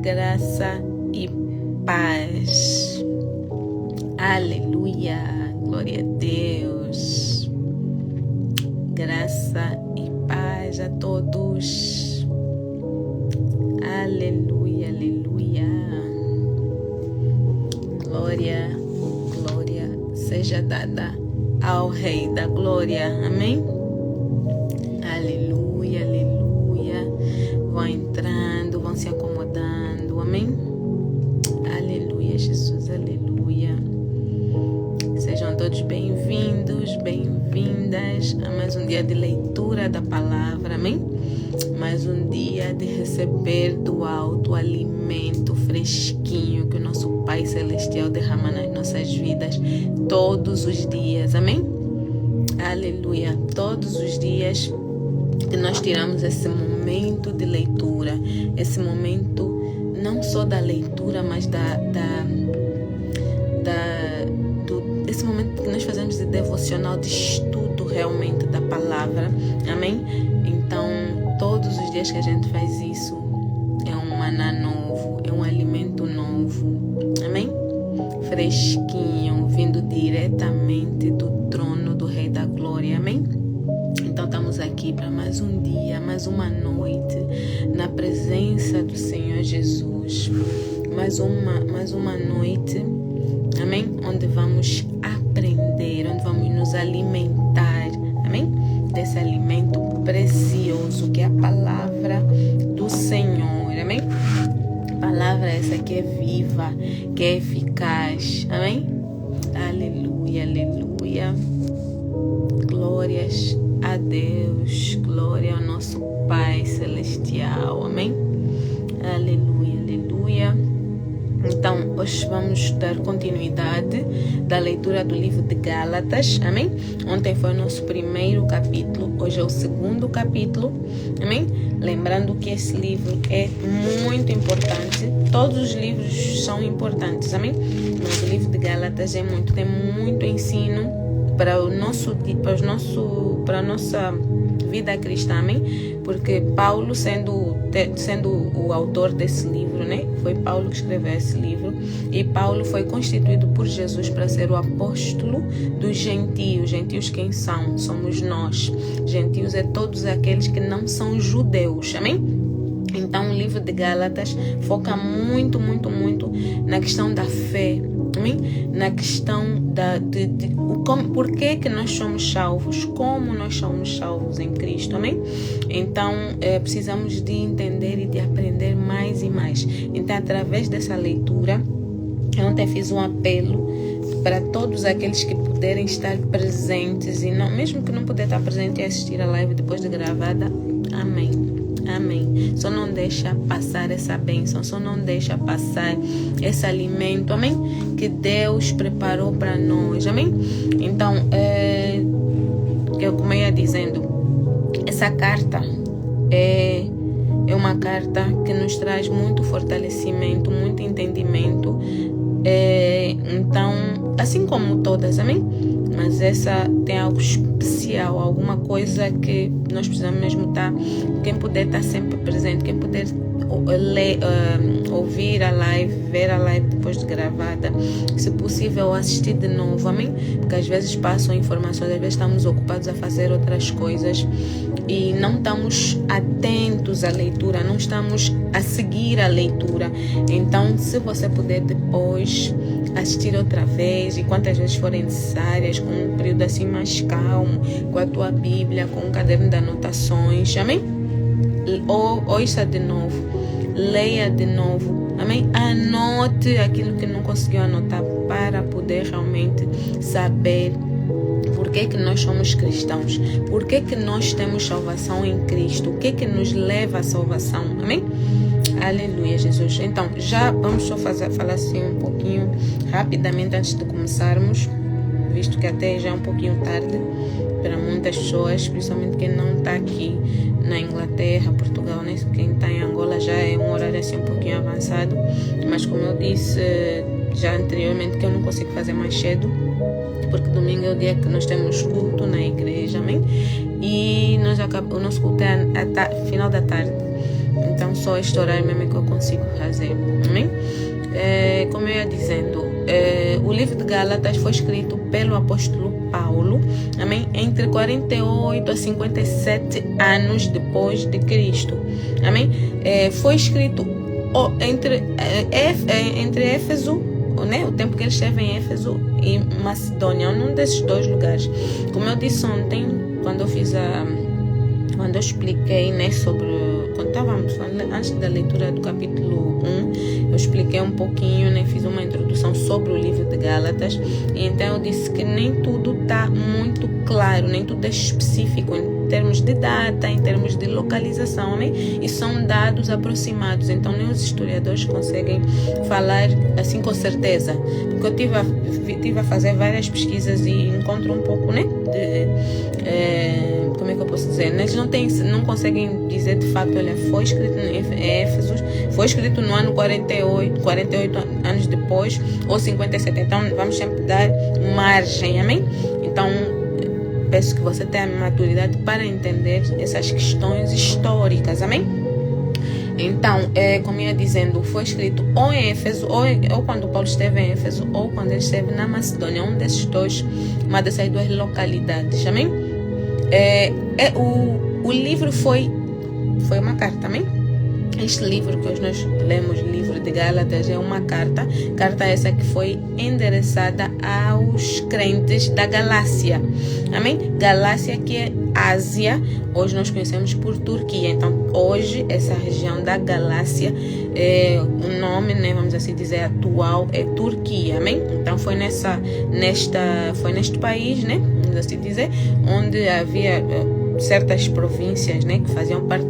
graça e paz. Aleluia, glória a Deus. Graça e paz a todos. Aleluia, aleluia. Glória, glória seja dada ao Rei da Glória. Amém? Aleluia, aleluia. Vão entrando, vão se acomodando. Amém? Aleluia, Jesus, aleluia. Sejam todos bem-vindos, bem-vindas a mais um dia de leitura da palavra. Amém? Mais um dia de receber do alto o alimento fresquinho que o nosso Pai Celestial derrama nas nossas vidas todos os dias. Amém? Aleluia. Todos os dias que nós tiramos esse momento de leitura, esse momento não só da leitura, mas esse momento que nós fazemos de devocional, de estudo realmente da palavra. Amém? Então, todos os dias que a gente faz isso, é um maná novo, é um alimento novo. Amém? Fresquinho, vindo diretamente do trono do Rei da Glória. Amém? Então estamos aqui para mais um dia, mais uma noite na presença do Senhor Jesus. Mais uma noite, amém? Onde vamos aprender, onde vamos nos alimentar, amém? Desse alimento precioso que é a palavra do Senhor, amém? Palavra essa que é viva, que é eficaz, amém? Aleluia, aleluia. Glórias a Deus, glória ao nosso Pai Celestial, amém? Aleluia, aleluia. Então, hoje vamos dar continuidade da leitura do livro de Gálatas, amém? Ontem foi o nosso primeiro capítulo, hoje é o segundo capítulo, amém? Lembrando que esse livro é muito importante, todos os livros são importantes, amém? Mas o livro de Gálatas tem muito ensino para a nossa vida cristã, amém? Porque Paulo, sendo o autor desse livro, né? Foi Paulo que escreveu esse livro, e Paulo foi constituído por Jesus para ser o apóstolo dos gentios. Gentios quem são? Somos nós. Gentios é todos aqueles que não são judeus, amém? Então o livro de Gálatas foca muito na questão da fé, amém? Na questão por que nós somos salvos, como nós somos salvos em Cristo, amém? Então precisamos de entender e de aprender mais e mais. Então, através dessa leitura, eu ontem fiz um apelo para todos aqueles que puderem estar presentes, e não, mesmo que não puder estar presente e assistir a live depois de gravada, amém. Amém. Só não deixa passar essa bênção, só não deixa passar esse alimento, amém? Que Deus preparou para nós, amém? Então, como eu ia dizendo, essa carta é uma carta que nos traz muito fortalecimento, muito entendimento. Então, assim como todas, amém? Mas essa tem algo especial, alguma coisa que nós precisamos mesmo estar. Quem puder estar sempre presente, quem puder ouvir a live, ver a live depois de gravada, se possível assistir de novo, amém? Porque às vezes passam informações, às vezes estamos ocupados a fazer outras coisas e não estamos atentos à leitura, não estamos a seguir a leitura. Então, se você puder depois assistir outra vez, e quantas vezes forem necessárias, com um período assim mais calmo, com a tua Bíblia, com um caderno de anotações, amém? Ou ouça de novo, leia de novo, amém? Anote aquilo que não conseguiu anotar para poder realmente saber por que nós somos cristãos, por que nós temos salvação em Cristo, o que nos leva à salvação, amém? Aleluia, Jesus. Então, já vamos só falar assim um pouquinho rapidamente antes de começarmos, visto que até já é um pouquinho tarde para muitas pessoas, principalmente quem não está aqui na Inglaterra, Portugal, né? Quem está em Angola já é um horário assim um pouquinho avançado, mas como eu disse já anteriormente, que eu não consigo fazer mais cedo, porque domingo é o dia que nós temos culto na igreja, amém? E o nosso culto é final da tarde. Então só este horário mesmo é que eu consigo fazer. Amém? Como eu ia dizendo, o livro de Gálatas foi escrito pelo apóstolo Paulo, amém? Entre 48 a 57 anos depois de Cristo. Amém? Foi escrito entre Éfeso, né? O tempo que ele esteve em Éfeso e Macedônia, num desses dois lugares. Como eu disse ontem, quando eu expliquei, né, quando estávamos falando, antes da leitura do capítulo 1, eu expliquei um pouquinho, né, fiz uma introdução sobre o livro de Gálatas, e então eu disse que nem tudo está muito claro, nem tudo é específico em termos de data, em termos de localização, né, e são dados aproximados, então nem os historiadores conseguem falar assim com certeza, porque eu tive a fazer várias pesquisas e encontro um pouco, né, como é que eu posso dizer? Eles não conseguem dizer de fato, olha, foi escrito em Éfesos, foi escrito no ano 48 anos depois, ou 57. Então, vamos sempre dar margem, amém? Então, peço que você tenha maturidade para entender essas questões históricas, amém? Então, como eu ia dizendo, foi escrito ou em Éfeso, ou quando Paulo esteve em Éfeso, ou quando ele esteve na Macedônia, uma dessas duas localidades, amém? O livro foi uma carta, amém? Este livro que hoje nós lemos, livro de Gálatas, é uma carta essa que foi endereçada aos crentes da Galácia, amém? Galácia, que é Ásia, hoje nós conhecemos por Turquia. Então, hoje, essa região da Galácia, o nome, né, vamos assim dizer, atual é Turquia, amém? Então, foi neste país, né, vamos assim dizer, onde havia certas províncias, né, que faziam parte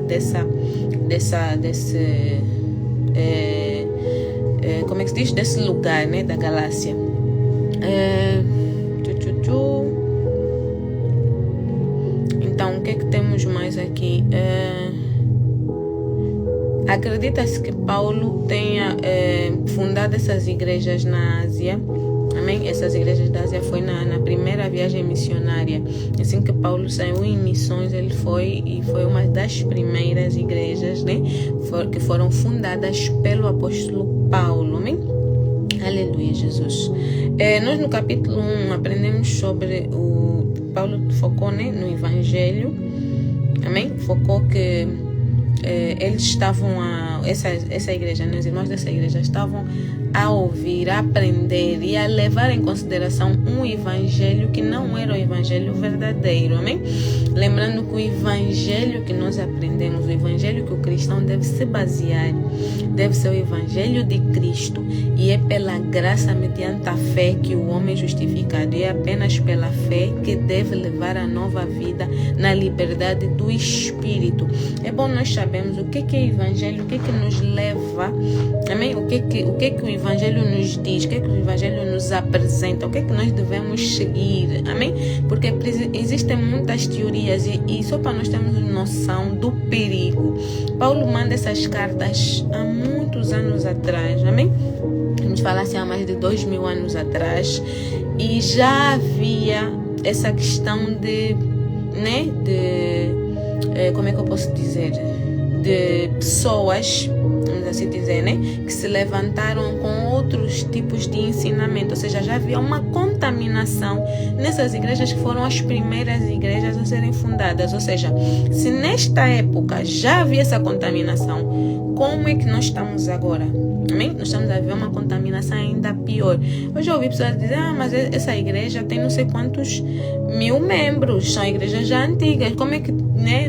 como é que se diz? Desse lugar, né, da Galácia. Então, o que é que temos mais aqui? Acredita-se que Paulo tenha fundado essas igrejas na Ásia. Amém? Essas igrejas da Ásia foi na primeira viagem missionária. Assim que Paulo saiu em missões, ele foi uma das primeiras igrejas, né, que foram fundadas pelo apóstolo Paulo. Amém? Aleluia, Jesus. Nós no capítulo 1 aprendemos sobre Paulo focou, né, no evangelho. Amém? Focou que eles estavam essa igreja, né, os irmãos dessa igreja estavam a ouvir, a aprender e a levar em consideração um evangelho que não era o evangelho verdadeiro, amém? Lembrando que o evangelho que nós aprendemos, o evangelho que o cristão deve se basear, deve ser o evangelho de Cristo, e é pela graça mediante a fé que o homem é justificado, e é apenas pela fé que deve levar a nova vida na liberdade do Espírito. É bom nós sabermos o que é evangelho, o que nos leva, amém? O que o evangelho nos diz, o que o evangelho nos apresenta, o que nós devemos seguir, amém? Porque existem muitas teorias e só para nós termos noção do perigo. Paulo manda essas cartas há muitos anos atrás, amém? Vamos falar assim, há mais de 2000 anos atrás, e já havia essa questão como é que eu posso dizer? De pessoas, vamos assim dizer, né, que se levantaram com outros tipos de ensinamento, ou seja, já havia uma contaminação nessas igrejas que foram as primeiras igrejas a serem fundadas. Ou seja, se nesta época já havia essa contaminação, como é que nós estamos agora? Amém? Nós estamos a ver uma contaminação ainda pior. Hoje eu ouvi pessoas dizer, mas essa igreja tem não sei quantos mil membros, são igrejas já antigas, como é que, né,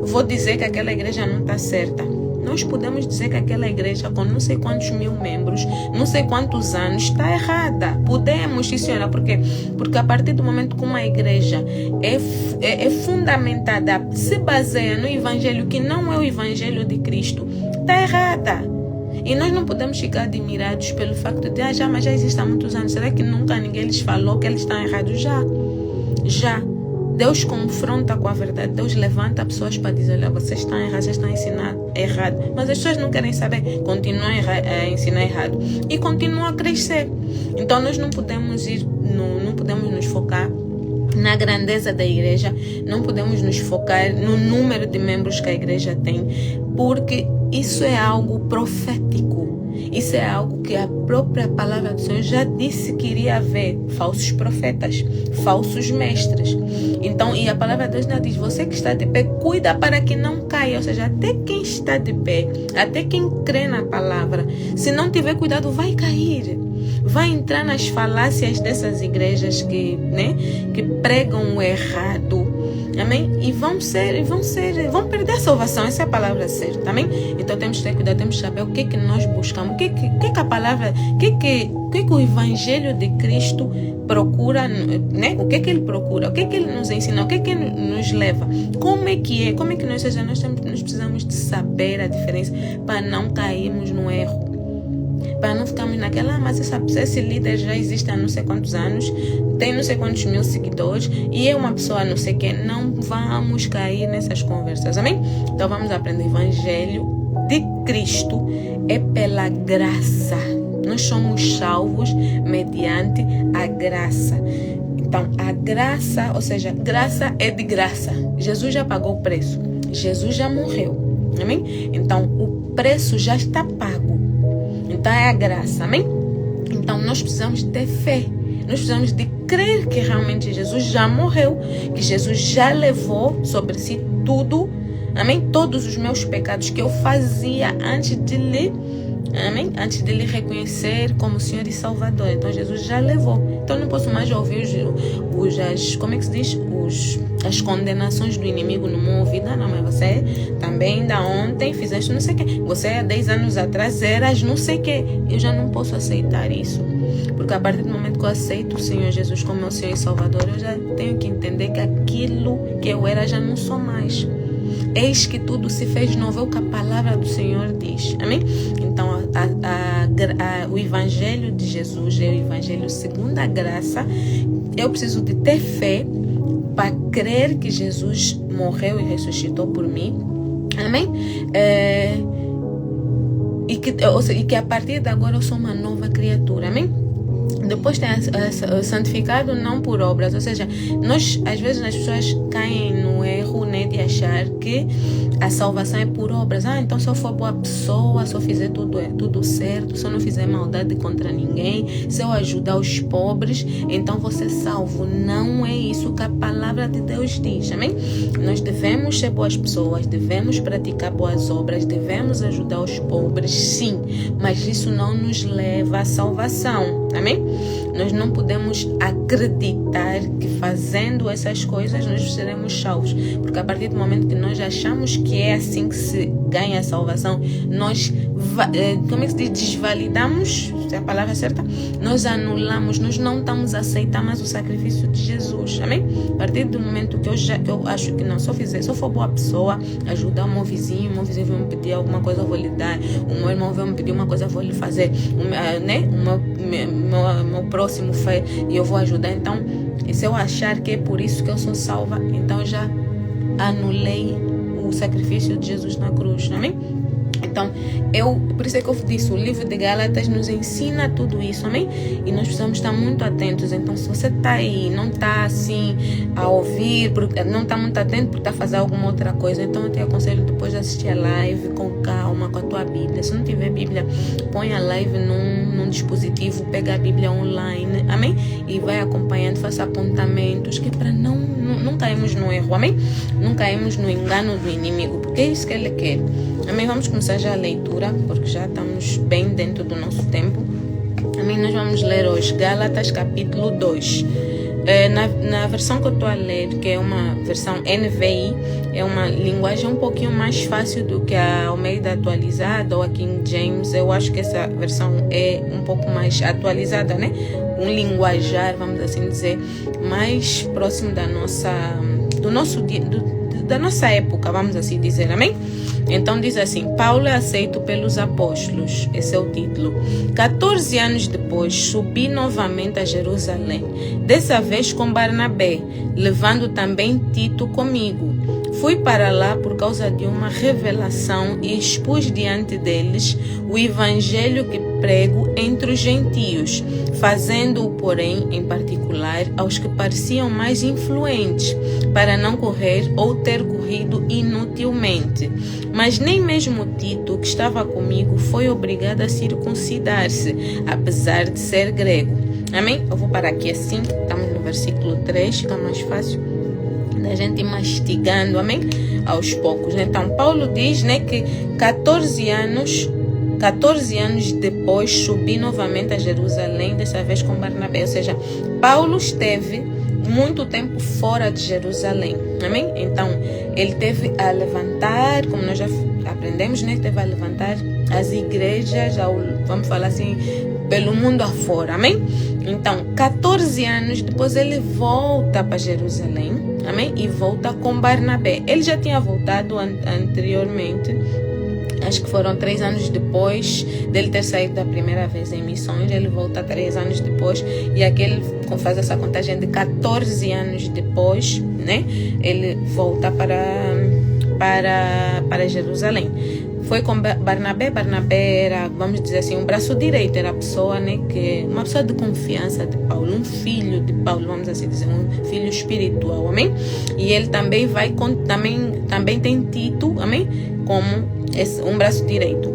vou dizer que aquela igreja não está certa? Nós podemos dizer que aquela igreja com não sei quantos mil membros, não sei quantos anos, está errada. Podemos, sim senhora, porque a partir do momento que uma igreja é fundamentada, se baseia no evangelho que não é o evangelho de Cristo, está errada. E nós não podemos ficar admirados pelo facto de mas já existe há muitos anos. Será que nunca ninguém lhes falou que eles estão errados? Já. Deus confronta com a verdade. Deus levanta pessoas para dizer, olha, vocês estão errados, vocês estão ensinando errado. Mas as pessoas não querem saber, continuam a ensinar errado e continuam a crescer. Então nós não podemos nos focar na grandeza da igreja, não podemos nos focar no número de membros que a igreja tem. porque isso é algo profético. Isso é algo que a própria palavra do Senhor já disse que iria haver falsos profetas, falsos mestres. Então, e a palavra de Deus ainda diz, você que está de pé, cuida para que não caia. Ou seja, até quem está de pé, até quem crê na palavra, se não tiver cuidado, vai cair. Vai entrar nas falácias dessas igrejas que pregam o errado. Amém? E vão perder a salvação. Essa é a palavra certa. Amém? Então temos que ter cuidado, temos que saber o que é que nós buscamos, o que a palavra, o que o Evangelho de Cristo procura, né? O que ele procura, o que ele nos ensina, o que ele nos leva, como é que nós precisamos de saber a diferença para não cairmos no erro. Para não ficarmos naquela, mas esse líder já existe há não sei quantos anos, tem não sei quantos mil seguidores e é uma pessoa não sei quem. Não vamos cair nessas conversas, amém? Então vamos aprender o Evangelho de Cristo é pela graça. Nós somos salvos mediante a graça. Então a graça, ou seja, graça é de graça. Jesus já pagou o preço, Jesus já morreu, amém? Então o preço já está pago. Então é a graça, amém? Então nós precisamos ter fé. Nós precisamos de crer que realmente Jesus já morreu, que Jesus já levou sobre si tudo, amém? Todos os meus pecados que eu fazia antes de lhe, amém? Antes de lhe reconhecer como Senhor e Salvador. Então Jesus já levou. Então não posso mais ouvir as condenações do inimigo no meu ouvido. Não, mas você também ainda ontem fizeste não sei o que. Você há 10 anos atrás eras não sei o que. Eu já não posso aceitar isso. Porque a partir do momento que eu aceito o Senhor Jesus como meu Senhor e Salvador, eu já tenho que entender que aquilo que eu era já não sou mais. Eis que tudo se fez novo, é o que a palavra do Senhor diz. Amém? Então, o Evangelho de Jesus é o Evangelho segundo a graça. Eu preciso de ter fé para crer que Jesus morreu e ressuscitou por mim. Amém? E que a partir de agora eu sou uma nova criatura. Amém? Depois tem santificado não por obras, ou seja, às vezes as pessoas caem no erro, né, de achar que a salvação é por obras. Então se eu for boa pessoa, se eu fizer tudo certo, se eu não fizer maldade contra ninguém, se eu ajudar os pobres, então vou ser salvo. Não é isso que a palavra de Deus diz, amém? Nós devemos ser boas pessoas, devemos praticar boas obras, devemos ajudar os pobres, sim, mas isso não nos leva à salvação, amém? Nós não podemos acreditar que fazendo essas coisas nós seremos salvos, porque a partir do momento que nós achamos que é assim que se ganha a salvação, nós desvalidamos, se é a palavra certa, nós anulamos, nós não estamos a aceitar mais o sacrifício de Jesus, amém? A partir do momento que eu acho que não, se eu for boa pessoa, ajudar o meu vizinho vai me pedir alguma coisa, eu vou lhe dar, o meu irmão vai me pedir uma coisa, eu vou lhe fazer, meu próximo fé e eu vou ajudar. Então, se eu achar que é por isso que eu sou salva, então eu já anulei o sacrifício de Jesus na cruz, amém? Então, por isso é que eu disse, o livro de Gálatas nos ensina tudo isso, amém? E nós precisamos estar muito atentos. Então, se você está aí, não está assim a ouvir, não está muito atento porque está fazendo alguma outra coisa, então eu te aconselho depois de assistir a live com calma, com a tua Bíblia. Se não tiver Bíblia, põe a live num dispositivo, pega a Bíblia online, amém? E vai acompanhando, faça apontamentos, que é para não cairmos no erro, amém? Não cairmos no engano do inimigo, porque é isso que ele quer. Amém? Vamos começar já a leitura, porque já estamos bem dentro do nosso tempo. Amém? Nós vamos ler hoje Gálatas capítulo 2. Na versão que eu estou a ler, que é uma versão NVI, é uma linguagem um pouquinho mais fácil do que a Almeida atualizada ou a King James. Eu acho que essa versão é um pouco mais atualizada, né? Um linguajar, vamos assim dizer, mais próximo da nossa época, vamos assim dizer, amém? Então diz assim: Paulo é aceito pelos apóstolos, esse é o título. 14 anos depois, subi novamente a Jerusalém, dessa vez com Barnabé, levando também Tito comigo. fui para lá por causa de uma revelação e expus diante deles o evangelho que prego entre os gentios, fazendo-o, porém, em particular, aos que pareciam mais influentes, para não correr ou ter corrido inutilmente. Mas nem mesmo Tito, que estava comigo, foi obrigado a circuncidar-se, apesar de ser grego. Amém? Eu vou parar aqui assim, estamos no versículo 3, fica mais fácil da gente ir mastigando, amém? Aos poucos. Então, Paulo diz, né, que 14 anos depois subi novamente a Jerusalém, dessa vez com Barnabé. Ou seja, Paulo esteve muito tempo fora de Jerusalém, amém? Então, ele teve a levantar, como nós já aprendemos, né? Teve a levantar as igrejas, vamos falar assim, pelo mundo afora, amém? Então, 14 anos depois ele volta para Jerusalém, amém? E volta com Barnabé. Ele já tinha voltado anteriormente, acho que foram 3 anos depois dele ter saído da primeira vez em missões. Ele volta 3 anos depois, e aqui ele faz essa contagem de 14 anos depois, né? Ele volta para Jerusalém. Foi com Barnabé. Barnabé era, vamos dizer assim, um braço direito, era a pessoa, né, uma pessoa de confiança de Paulo, um filho de Paulo, vamos assim dizer, um filho espiritual, amém? E ele também também tem Tito, amém? Como um braço direito.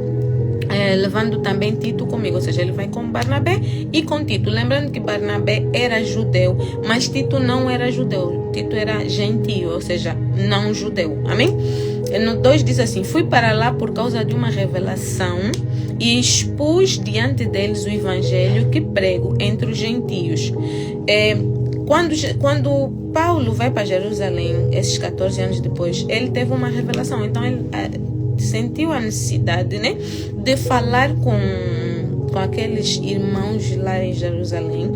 Levando também Tito comigo, ou seja, ele vai com Barnabé e com Tito. Lembrando que Barnabé era judeu, mas Tito não era judeu. Tito era gentio, ou seja, não judeu. Amém? No 2 diz assim: fui para lá por causa de uma revelação e expus diante deles o evangelho que prego entre os gentios. Quando Paulo vai para Jerusalém, esses 14 anos depois, ele teve uma revelação. Então ele sentiu a necessidade, né, de falar com aqueles irmãos lá em Jerusalém,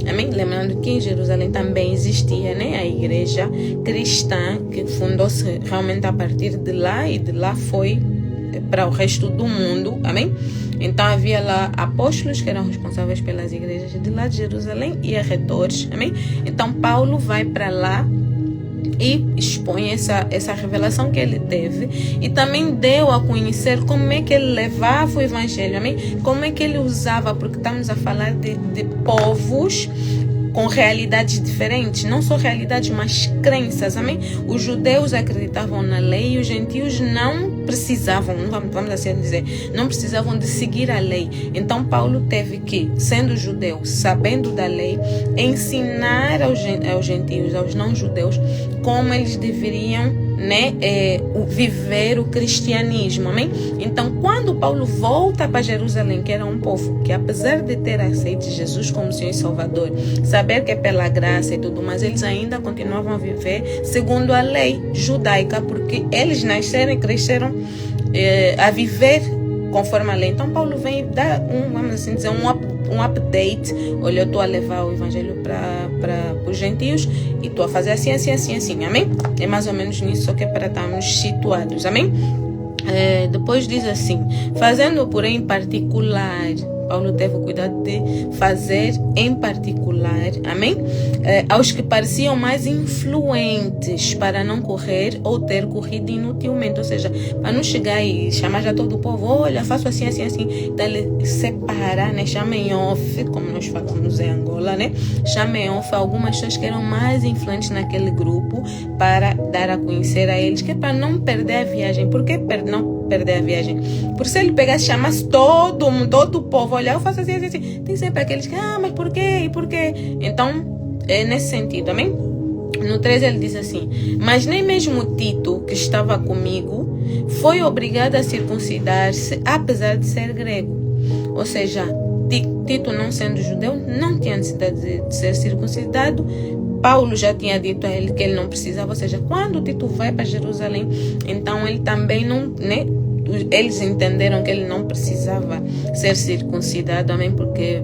amém? Lembrando que em Jerusalém também existia, né, a igreja cristã, que fundou-se realmente a partir de lá, e de lá foi para o resto do mundo, amém? Então havia lá apóstolos que eram responsáveis pelas igrejas de lá de Jerusalém e arredores, amém? Então Paulo vai para lá e expõe essa revelação que ele teve, e também deu a conhecer como é que ele levava o evangelho, amém? Como é que ele usava, porque estamos a falar de povos com realidades diferentes, não só realidades, mas crenças, amém? Os judeus acreditavam na lei e os gentios não precisavam, vamos assim dizer, não precisavam de seguir a lei. Então Paulo teve que, sendo judeu, sabendo da lei, ensinar aos gentios, aos não judeus, como eles deveriam, né, viver o cristianismo, amém? Então, quando Paulo volta para Jerusalém, que era um povo que, apesar de ter aceito Jesus como Senhor e Salvador, saber que é pela graça e tudo, mas eles ainda continuavam a viver segundo a lei judaica, porque eles nasceram e cresceram a viver conforme a lei. Então Paulo vem dar vamos assim dizer, um update. Olha, eu estou a levar o evangelho para os gentios e estou a fazer assim, amém? É mais ou menos nisso, só que é para estarmos situados, amém? Depois diz assim: fazendo, porém, em particular, Paulo teve o cuidado de fazer em particular, amém? Aos que pareciam mais influentes, para não correr ou ter corrido inutilmente. Ou seja, para não chegar e chamar já todo o povo, olha, faço assim. Então ele separa, né? Chama em off, como nós falamos em Angola, né? Chama em off algumas pessoas que eram mais influentes naquele grupo, para dar a conhecer a eles, que é para não perder a viagem. Por que não perder a viagem? Porque se ele pegasse e chamasse todo o povo, olha, eu faço assim. Tem sempre aqueles que, mas por quê? E por quê? Então, é nesse sentido, amém? No 3 ele diz assim: mas nem mesmo Tito, que estava comigo, foi obrigado a circuncidar-se, apesar de ser grego. Ou seja, Tito, não sendo judeu, não tinha necessidade de ser circuncidado. Paulo já tinha dito a ele que ele não precisava. Ou seja, quando Tito vai para Jerusalém, então ele também não, né? Eles entenderam que ele não precisava ser circuncidado, amém? Porque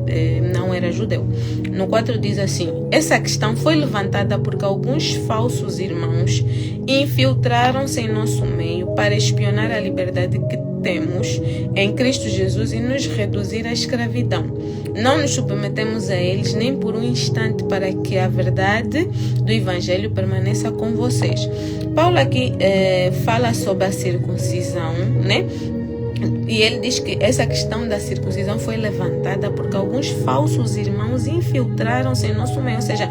não era judeu. No 4 diz assim: essa questão foi levantada porque alguns falsos irmãos infiltraram-se em nosso meio para espionar a liberdade que temos em Cristo Jesus e nos reduzir à escravidão. Não nos submetemos a eles nem por um instante, para que a verdade do Evangelho permaneça com vocês. Paulo aqui fala sobre a circuncisão, né? E ele diz que essa questão da circuncisão foi levantada porque alguns falsos irmãos infiltraram-se em nosso meio. Ou seja,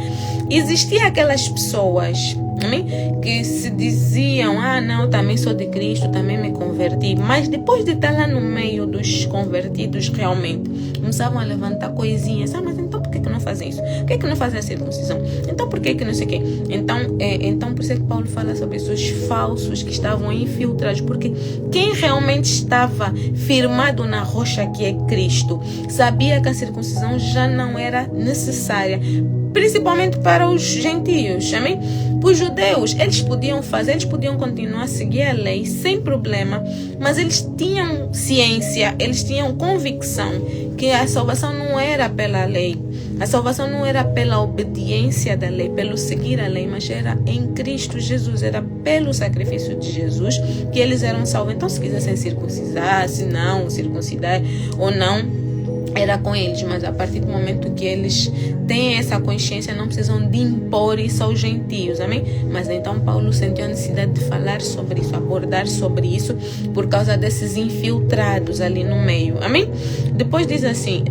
existiam aquelas pessoas, amém, que se diziam: não, também sou de Cristo, também me converti. Mas depois de estar lá no meio dos convertidos, realmente começavam a levantar coisinhas. Mas então por que não fazem isso? Por que não fazem a circuncisão? Então por que não sei o quê? Então por isso é que Paulo fala sobre isso, os falsos que estavam infiltrados. Porque quem realmente estava firmado na rocha que é Cristo sabia que a circuncisão já não era necessária, principalmente para os gentios, amém? Os judeus, eles podiam continuar a seguir a lei sem problema, mas eles tinham ciência, eles tinham convicção que a salvação não era pela lei, a salvação não era pela obediência da lei, pelo seguir a lei, mas era em Cristo Jesus, era pelo sacrifício de Jesus que eles eram salvos. Então, se quisessem circuncidar, se não circuncidar ou não, era com eles, mas a partir do momento que eles têm essa consciência, não precisam de impor isso aos gentios, amém? Mas então Paulo sentiu a necessidade de falar sobre isso, abordar sobre isso, por causa desses infiltrados ali no meio, amém? Depois diz assim: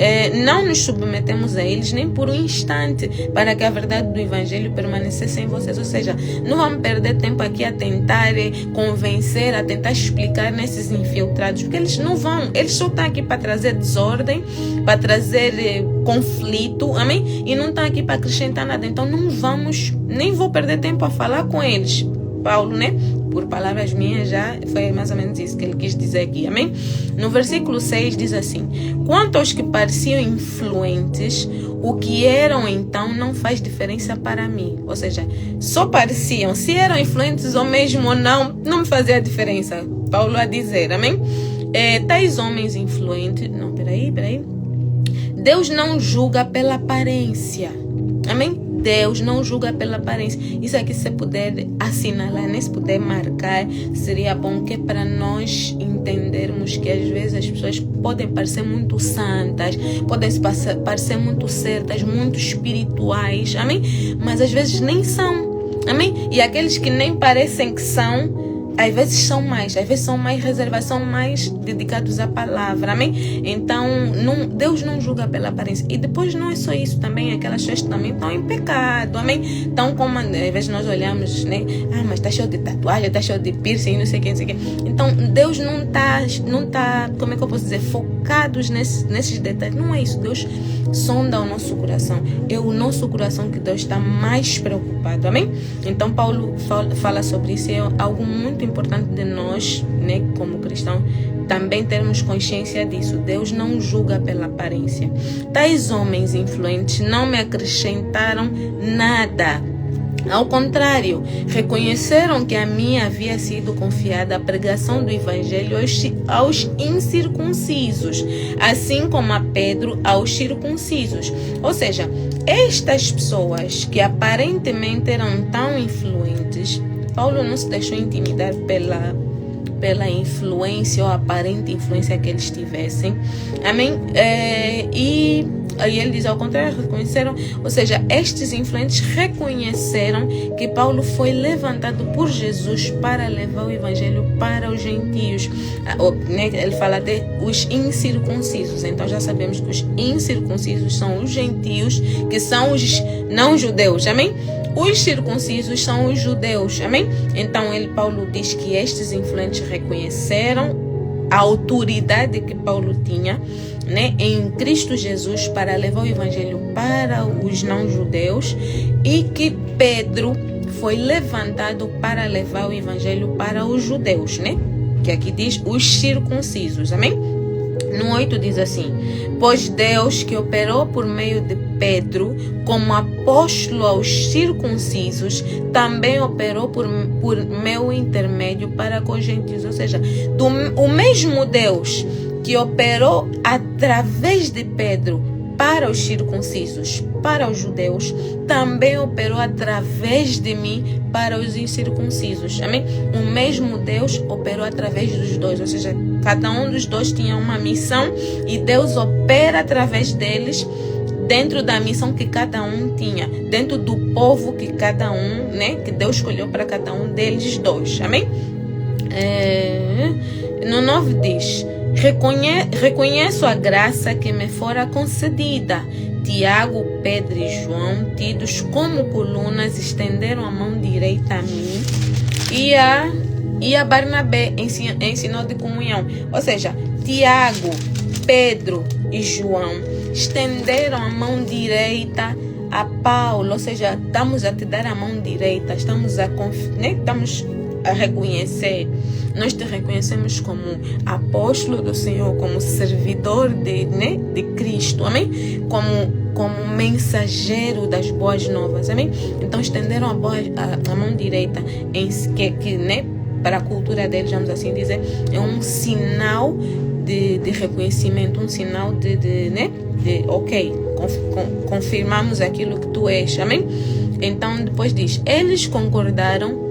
não nos submetemos a eles nem por um instante, para que a verdade do Evangelho permanecesse em vocês. Ou seja, não vamos perder tempo aqui a tentar convencer, a tentar explicar nesses infiltrados, porque eles não vão, eles só estão aqui para trazer desordem, para trazer conflito, amém? E não estão aqui para acrescentar nada. Então não vamos, nem vou perder tempo a falar com eles. Paulo, né? Por palavras minhas, já foi mais ou menos isso que ele quis dizer aqui, amém? No versículo 6 diz assim: quanto aos que pareciam influentes, o que eram então não faz diferença para mim. Ou seja, só pareciam, se eram influentes ou mesmo ou não me fazia diferença. Paulo a dizer, amém? Tais homens influentes, peraí. Deus não julga pela aparência, amém? Deus não julga pela aparência. Isso aqui, se puder assinalar, se puder marcar, seria bom, que é para nós entendermos que às vezes as pessoas podem parecer muito santas, podem parecer muito certas, muito espirituais, amém? Mas às vezes nem são, amém? E aqueles que nem parecem que são, às vezes são mais reservados, são mais dedicados à palavra, amém? Então, Deus não julga pela aparência. E depois não é só isso, também aquelas pessoas que também estão em pecado, amém? Então, como às vezes nós olhamos, né? Mas está cheio de tatuagem, está cheio de piercing, não sei o que. Então, Deus não tá, como é que eu posso dizer, focados nesses detalhes. Não é isso. Deus sonda o nosso coração. É o nosso coração que Deus está mais preocupado, amém? Então, Paulo fala sobre isso. É algo muito importante de nós, né, como cristãos, também termos consciência disso. Deus não julga pela aparência. Tais homens influentes não me acrescentaram nada. Ao contrário, reconheceram que a mim havia sido confiada a pregação do Evangelho aos incircuncisos, assim como a Pedro aos circuncisos. Ou seja, estas pessoas que aparentemente eram tão influentes, Paulo não se deixou intimidar pela influência ou aparente influência que eles tivessem, amém? E aí ele diz, ao contrário, reconheceram, ou seja, estes influentes reconheceram que Paulo foi levantado por Jesus para levar o Evangelho para os gentios, né? Ele fala de os incircuncisos. Então já sabemos que os incircuncisos são os gentios, que são os não judeus, amém? Os circuncisos são os judeus, amém? Então Paulo diz que estes influentes reconheceram a autoridade que Paulo tinha, né, em Cristo Jesus para levar o Evangelho para os não-judeus, e que Pedro foi levantado para levar o Evangelho para os judeus, né? Que aqui diz os circuncisos, amém? No 8 diz assim: pois Deus, que operou por meio de Pedro como apóstolo aos circuncisos, também operou por meu intermédio para com os gentios. Ou seja, o mesmo Deus que operou através de Pedro para os circuncisos, para os judeus, também operou através de mim para os incircuncisos, amém? O mesmo Deus operou através dos dois, ou seja, Cada um dos dois tinha uma missão e Deus opera através deles dentro da missão que cada um tinha, dentro do povo que cada um, né, que Deus escolheu para cada um deles dois. Amém? No 9 diz: reconheço a graça que me fora concedida. Tiago, Pedro e João, tidos como colunas, estenderam a mão direita a mim e a Barnabé em sinal de comunhão. Ou seja, Tiago, Pedro e João estenderam a mão direita a Paulo. Ou seja, estamos a te dar a mão direita, estamos a reconhecer. Nós te reconhecemos como apóstolo do Senhor, como servidor de Cristo, amém? Como mensageiro das boas novas, amém? Então estenderam a mão direita, para a cultura deles, vamos assim dizer, é um sinal de reconhecimento, um sinal de ok, confirmamos aquilo que tu és, amém? Então depois diz: eles concordaram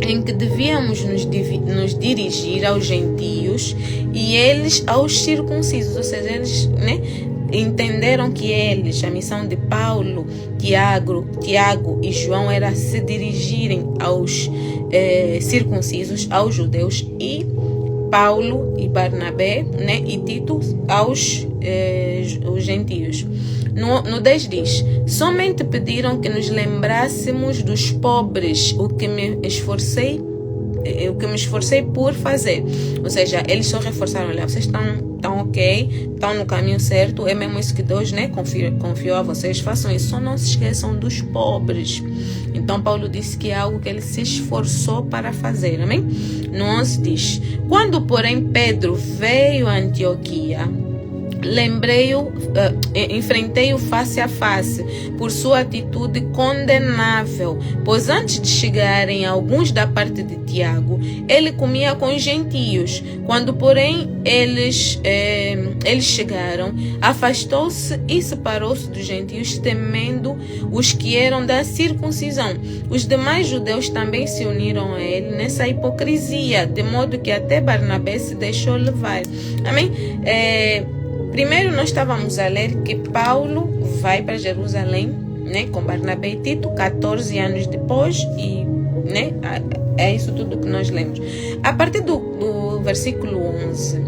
em que devíamos nos dirigir aos gentios e eles aos circuncisos. Ou seja, eles entenderam que a missão de Paulo, Tiago e João era se dirigirem aos circuncisos, aos judeus, e Paulo e Barnabé, e Tito aos os gentios. No 10 diz: somente pediram que nos lembrássemos dos pobres, o que me esforcei por fazer. Ou seja, eles só reforçaram: olha, vocês estão ok, estão no caminho certo, é mesmo isso que Deus confiou a vocês, façam isso, só não se esqueçam dos pobres. Então Paulo disse que é algo que ele se esforçou para fazer, amém? No 11 diz: quando porém Pedro veio a Antioquia, enfrentei-o face a face por sua atitude condenável, pois antes de chegarem alguns da parte de Tiago, ele comia com os gentios. Quando porém eles chegaram, afastou-se e separou-se dos gentios, temendo os que eram da circuncisão. Os demais judeus também se uniram a ele nessa hipocrisia, de modo que até Barnabé se deixou levar. Amém? Primeiro nós estávamos a ler que Paulo vai para Jerusalém, com Barnabé e Tito, 14 anos depois, e é isso tudo que nós lemos. A partir do versículo 11,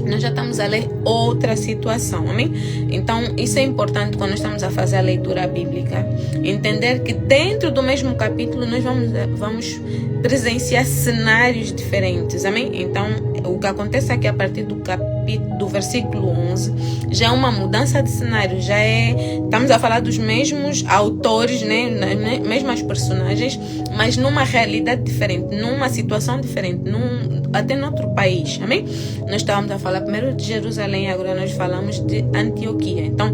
nós já estamos a ler outra situação, amém? Então, isso é importante quando estamos a fazer a leitura bíblica, entender que dentro do mesmo capítulo nós vamos presenciar cenários diferentes, amém? Então, o que acontece aqui a partir do versículo 11 já é uma mudança de cenário, estamos a falar dos mesmos autores, mesmas personagens, mas numa realidade diferente, numa situação diferente, até em outro país, amém? Nós estávamos a falar primeiro de Jerusalém, agora nós falamos de Antioquia. Então,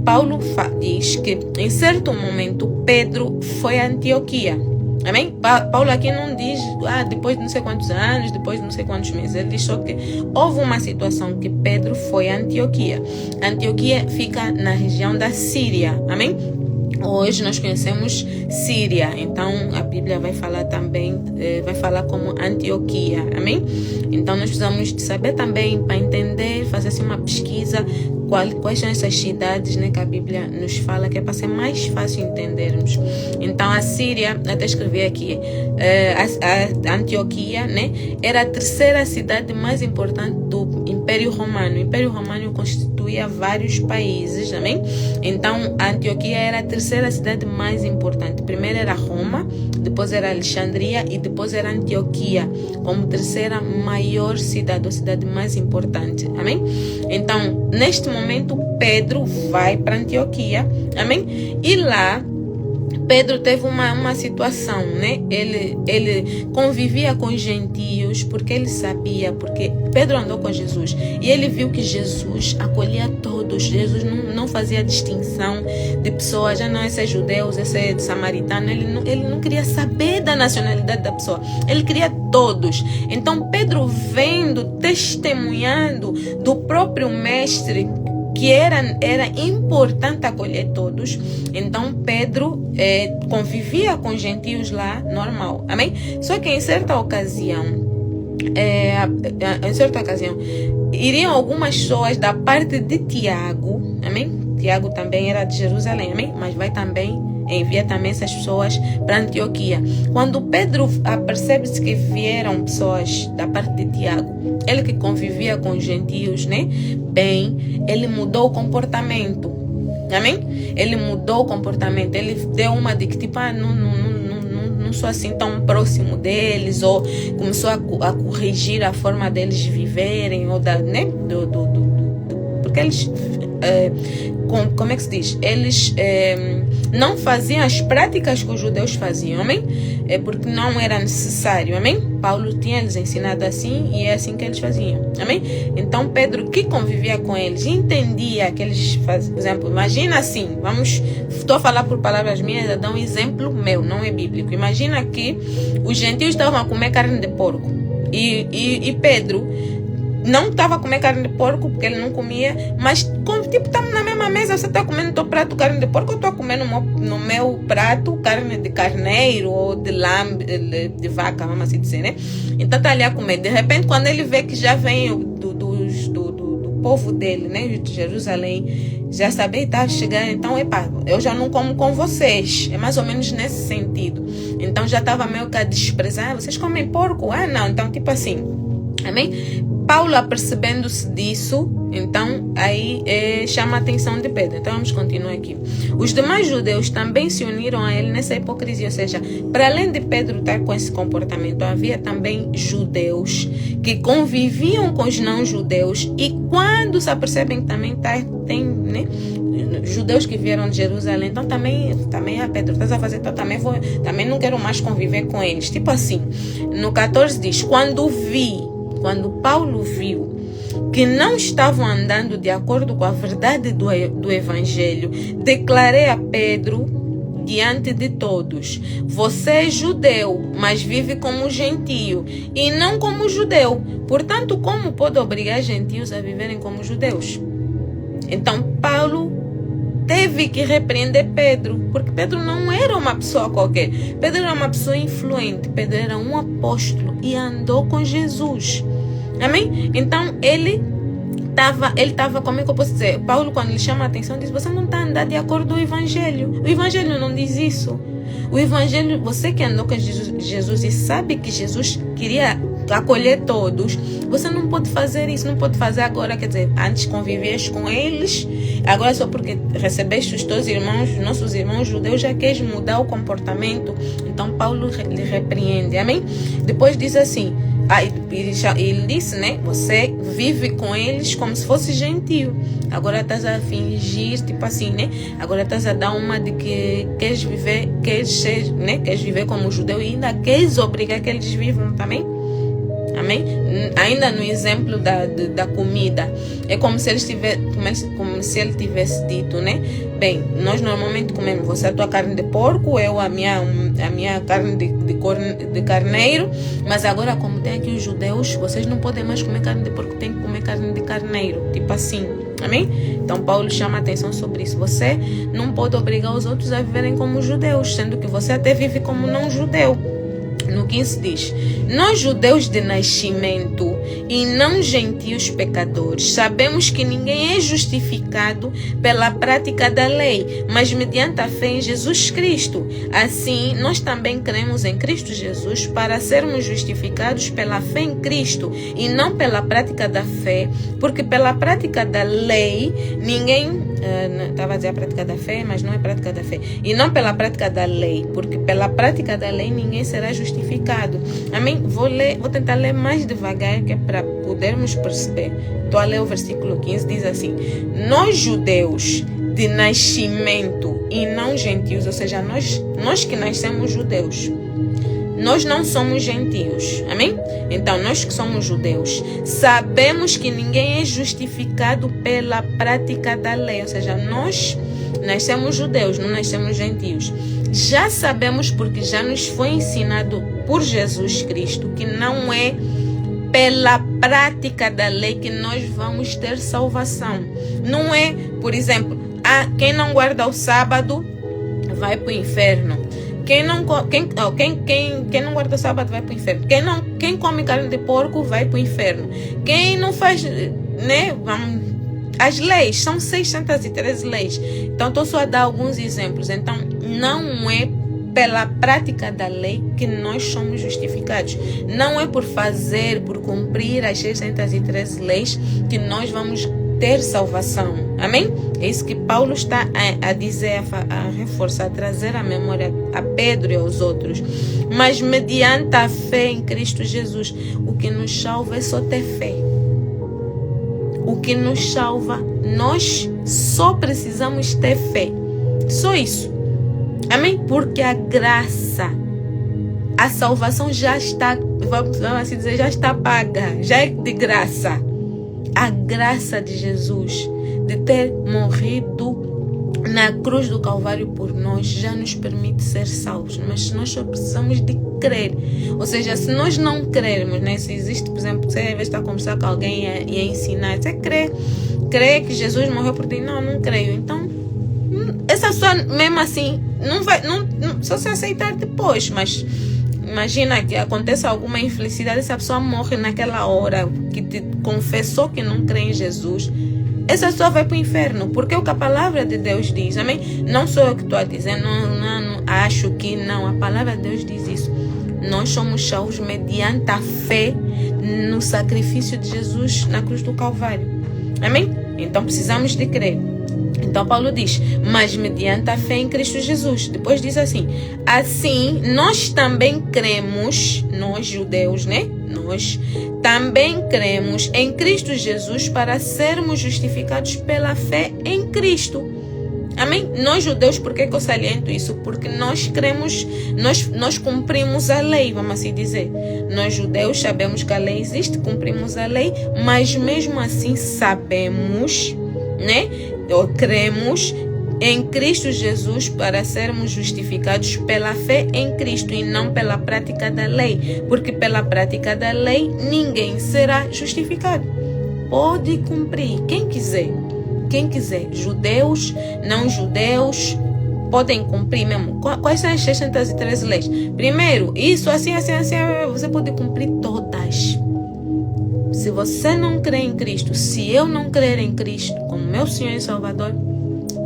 Paulo diz que em certo momento Pedro foi a Antioquia. Amém? Paulo aqui não diz depois de não sei quantos anos, depois de não sei quantos meses. Ele diz só que houve uma situação que Pedro foi a Antioquia. Antioquia fica na região da Síria. Amém? Hoje nós conhecemos Síria, então a Bíblia vai falar também, vai falar como Antioquia, amém? Então nós precisamos de saber também, para entender, fazer assim uma pesquisa, quais são essas cidades, que a Bíblia nos fala, que é para ser mais fácil entendermos. Então a Síria, até escrevi aqui, a Antioquia, era a terceira cidade mais importante do Império Romano. O Império Romano constituía vários países, amém? Então a Antioquia era a terceira cidade mais importante. Primeiro era Roma, depois era Alexandria e depois era Antioquia, como terceira maior cidade, ou cidade mais importante, amém? Então, neste momento, Pedro vai para Antioquia, amém? E lá, Pedro teve uma situação, Ele convivia com os gentios, porque ele sabia, porque Pedro andou com Jesus e ele viu que Jesus acolhia todos. Jesus não fazia distinção de pessoas, não, esse é judeu, esse é samaritano. Ele não queria saber da nacionalidade da pessoa, ele queria todos. Então Pedro, vendo, testemunhando do próprio mestre, que era importante acolher todos. Então Pedro convivia com gentios lá, normal, amém? Só que em certa ocasião em certa ocasião, iriam algumas pessoas da parte de Tiago, amém? Tiago também era de Jerusalém, amém? Mas vai também, envia também essas pessoas para Antioquia. Quando Pedro apercebe-se que vieram pessoas da parte de Tiago, ele que convivia com os gentios, né? Bem, ele mudou o comportamento, amém? Ele mudou o comportamento, ele deu uma de que tipo, não sou assim tão próximo deles, ou começou a corrigir a forma deles viverem, ou né? Porque eles, como é que se diz? Eles não faziam as práticas que os judeus faziam, amém? Porque não era necessário, amém? Paulo tinha lhes ensinado assim e é assim que eles faziam, amém? Então Pedro, que convivia com eles, entendia que eles faziam. Por exemplo, imagina assim, estou a falar por palavras minhas, a dar um exemplo meu, não é bíblico. Imagina que os gentios estavam a comer carne de porco e Pedro não estava a comer carne de porco porque ele não comia, mas tipo, estamos na mesma mesa, você está comendo no teu prato carne de porco, eu estou a comer no meu prato carne de carneiro ou de lambe, de vaca, vamos assim dizer, né? Então está ali a comer. De repente, quando ele vê que já vem do povo dele, né, de Jerusalém, já sabia, está chegando, então, eu já não como com vocês. É mais ou menos nesse sentido. Então já estava meio que a desprezar, vocês comem porco? Ah, não, então tipo assim, amém? Paulo, apercebendo-se disso, então aí chama a atenção de Pedro. Então vamos continuar aqui. Os demais judeus também se uniram a ele nessa hipocrisia, ou seja, para além de Pedro estar com esse comportamento, havia também judeus que conviviam com os não-judeus, e quando se apercebem que também tem, né, judeus que vieram de Jerusalém, então também Pedro, estás a fazer, então também não quero mais conviver com eles. Tipo assim, no 14 diz, quando Paulo viu que não estavam andando de acordo com a verdade do Evangelho, declarei a Pedro diante de todos: você é judeu, mas vive como gentio e não como judeu. Portanto, como pode obrigar gentios a viverem como judeus? Então, Paulo teve que repreender Pedro, porque Pedro não era uma pessoa qualquer. Pedro era uma pessoa influente. Pedro era um apóstolo e andou com Jesus. Amém? Então, ele estava, como é que eu posso dizer? Paulo, quando lhe chama a atenção, diz: você não está andando de acordo com o Evangelho. O Evangelho não diz isso. O Evangelho, você que andou com Jesus e sabe que Jesus queria acolher todos, você não pode fazer isso, não pode fazer agora, quer dizer, antes convivias com eles, agora só porque recebeste os teus irmãos, nossos irmãos judeus, já queres mudar o comportamento. Então Paulo lhe repreende, amém? Depois diz assim, ele disse, né, você vive com eles como se fosse gentio, agora estás a fingir, tipo assim, né, agora estás a dar uma de que queres viver como judeu e ainda queres obrigar que eles vivam também. Amém? Ainda no exemplo da comida, é como se ele tivesse dito, né? Bem, nós normalmente comemos, você a tua carne de porco, eu a minha carne de carneiro, mas agora, como tem aqui os judeus, vocês não podem mais comer carne de porco, tem que comer carne de carneiro, tipo assim. Amém? Então Paulo chama a atenção sobre isso. Você não pode obrigar os outros a viverem como judeus, sendo que você até vive como não judeu. No 15 diz: nós judeus de nascimento e não gentios pecadores, sabemos que ninguém é justificado pela prática da lei, mas mediante a fé em Jesus Cristo. Assim, nós também cremos em Cristo Jesus para sermos justificados pela fé em Cristo e não pela prática da fé, porque pela prática da lei ninguém... estava a dizer a prática da fé, mas não é prática da fé. E não pela prática da lei, porque pela prática da lei ninguém será justificado. Amém? Vou tentar ler mais devagar, que é para podermos perceber. Estou a ler o versículo 15, diz assim: nós judeus de nascimento e não gentios, ou seja, nós que nascemos judeus, nós não somos gentios, amém? Então, nós que somos judeus, sabemos que ninguém é justificado pela prática da lei, ou seja, nós nascemos judeus, não nascemos gentios. Já sabemos, porque já nos foi ensinado por Jesus Cristo, que não é pela prática da lei que nós vamos ter salvação. Não é, por exemplo, quem não guarda o sábado vai para o inferno. Quem não guarda o sábado vai para o inferno. Quem come carne de porco vai para o inferno. Quem não faz, né? As leis, são 613 leis. Então, estou só a dar alguns exemplos. Então, não é pela prática da lei que nós somos justificados. Não é por fazer, por cumprir as 613 leis que nós vamos ter salvação. Amém? É isso que Paulo está a dizer, a reforçar, a trazer à memória a Pedro e aos outros. Mas mediante a fé em Cristo Jesus, o que nos salva é só ter fé. O que nos salva, nós só precisamos ter fé. Só isso. Amém? Porque a graça, a salvação já está, vamos assim dizer, já está paga, já é de graça. A graça de Jesus, de ter morrido na cruz do Calvário por nós, já nos permite ser salvos. Mas nós só precisamos de crer. Ou seja, se nós não crermos, né? Se existe, por exemplo, você às vezes está a conversar com alguém e a ensinar, você crê que Jesus morreu por ti? Não creio. Então, essa pessoa mesmo assim não vai, só se aceitar depois. Mas imagina que aconteça alguma infelicidade, essa pessoa morre naquela hora que te confessou que não crê em Jesus. Essa pessoa vai para o inferno, porque é o que a palavra de Deus diz, amém? Não sou eu que estou a dizer, não acho que não, a palavra de Deus diz isso. Nós somos salvos mediante a fé no sacrifício de Jesus na cruz do Calvário, amém? Então precisamos de crer. Então Paulo diz, mas mediante a fé em Cristo Jesus. Depois diz assim, assim nós também cremos, nós judeus, né? Nós também cremos em Cristo Jesus para sermos justificados pela fé em Cristo. Amém? Nós judeus, por que eu saliento isso? Porque nós cremos, nós cumprimos a lei, vamos assim dizer. Nós judeus sabemos que a lei existe, cumprimos a lei, mas mesmo assim sabemos, né? Ou cremos em Cristo Jesus para sermos justificados pela fé em Cristo e não pela prática da lei, porque pela prática da lei ninguém será justificado. Pode cumprir quem quiser, judeus, não judeus, podem cumprir mesmo. Quais são as 613 leis? Primeiro, isso, assim, você pode cumprir todas. Se você não crê em Cristo, se eu não crer em Cristo como meu Senhor e Salvador,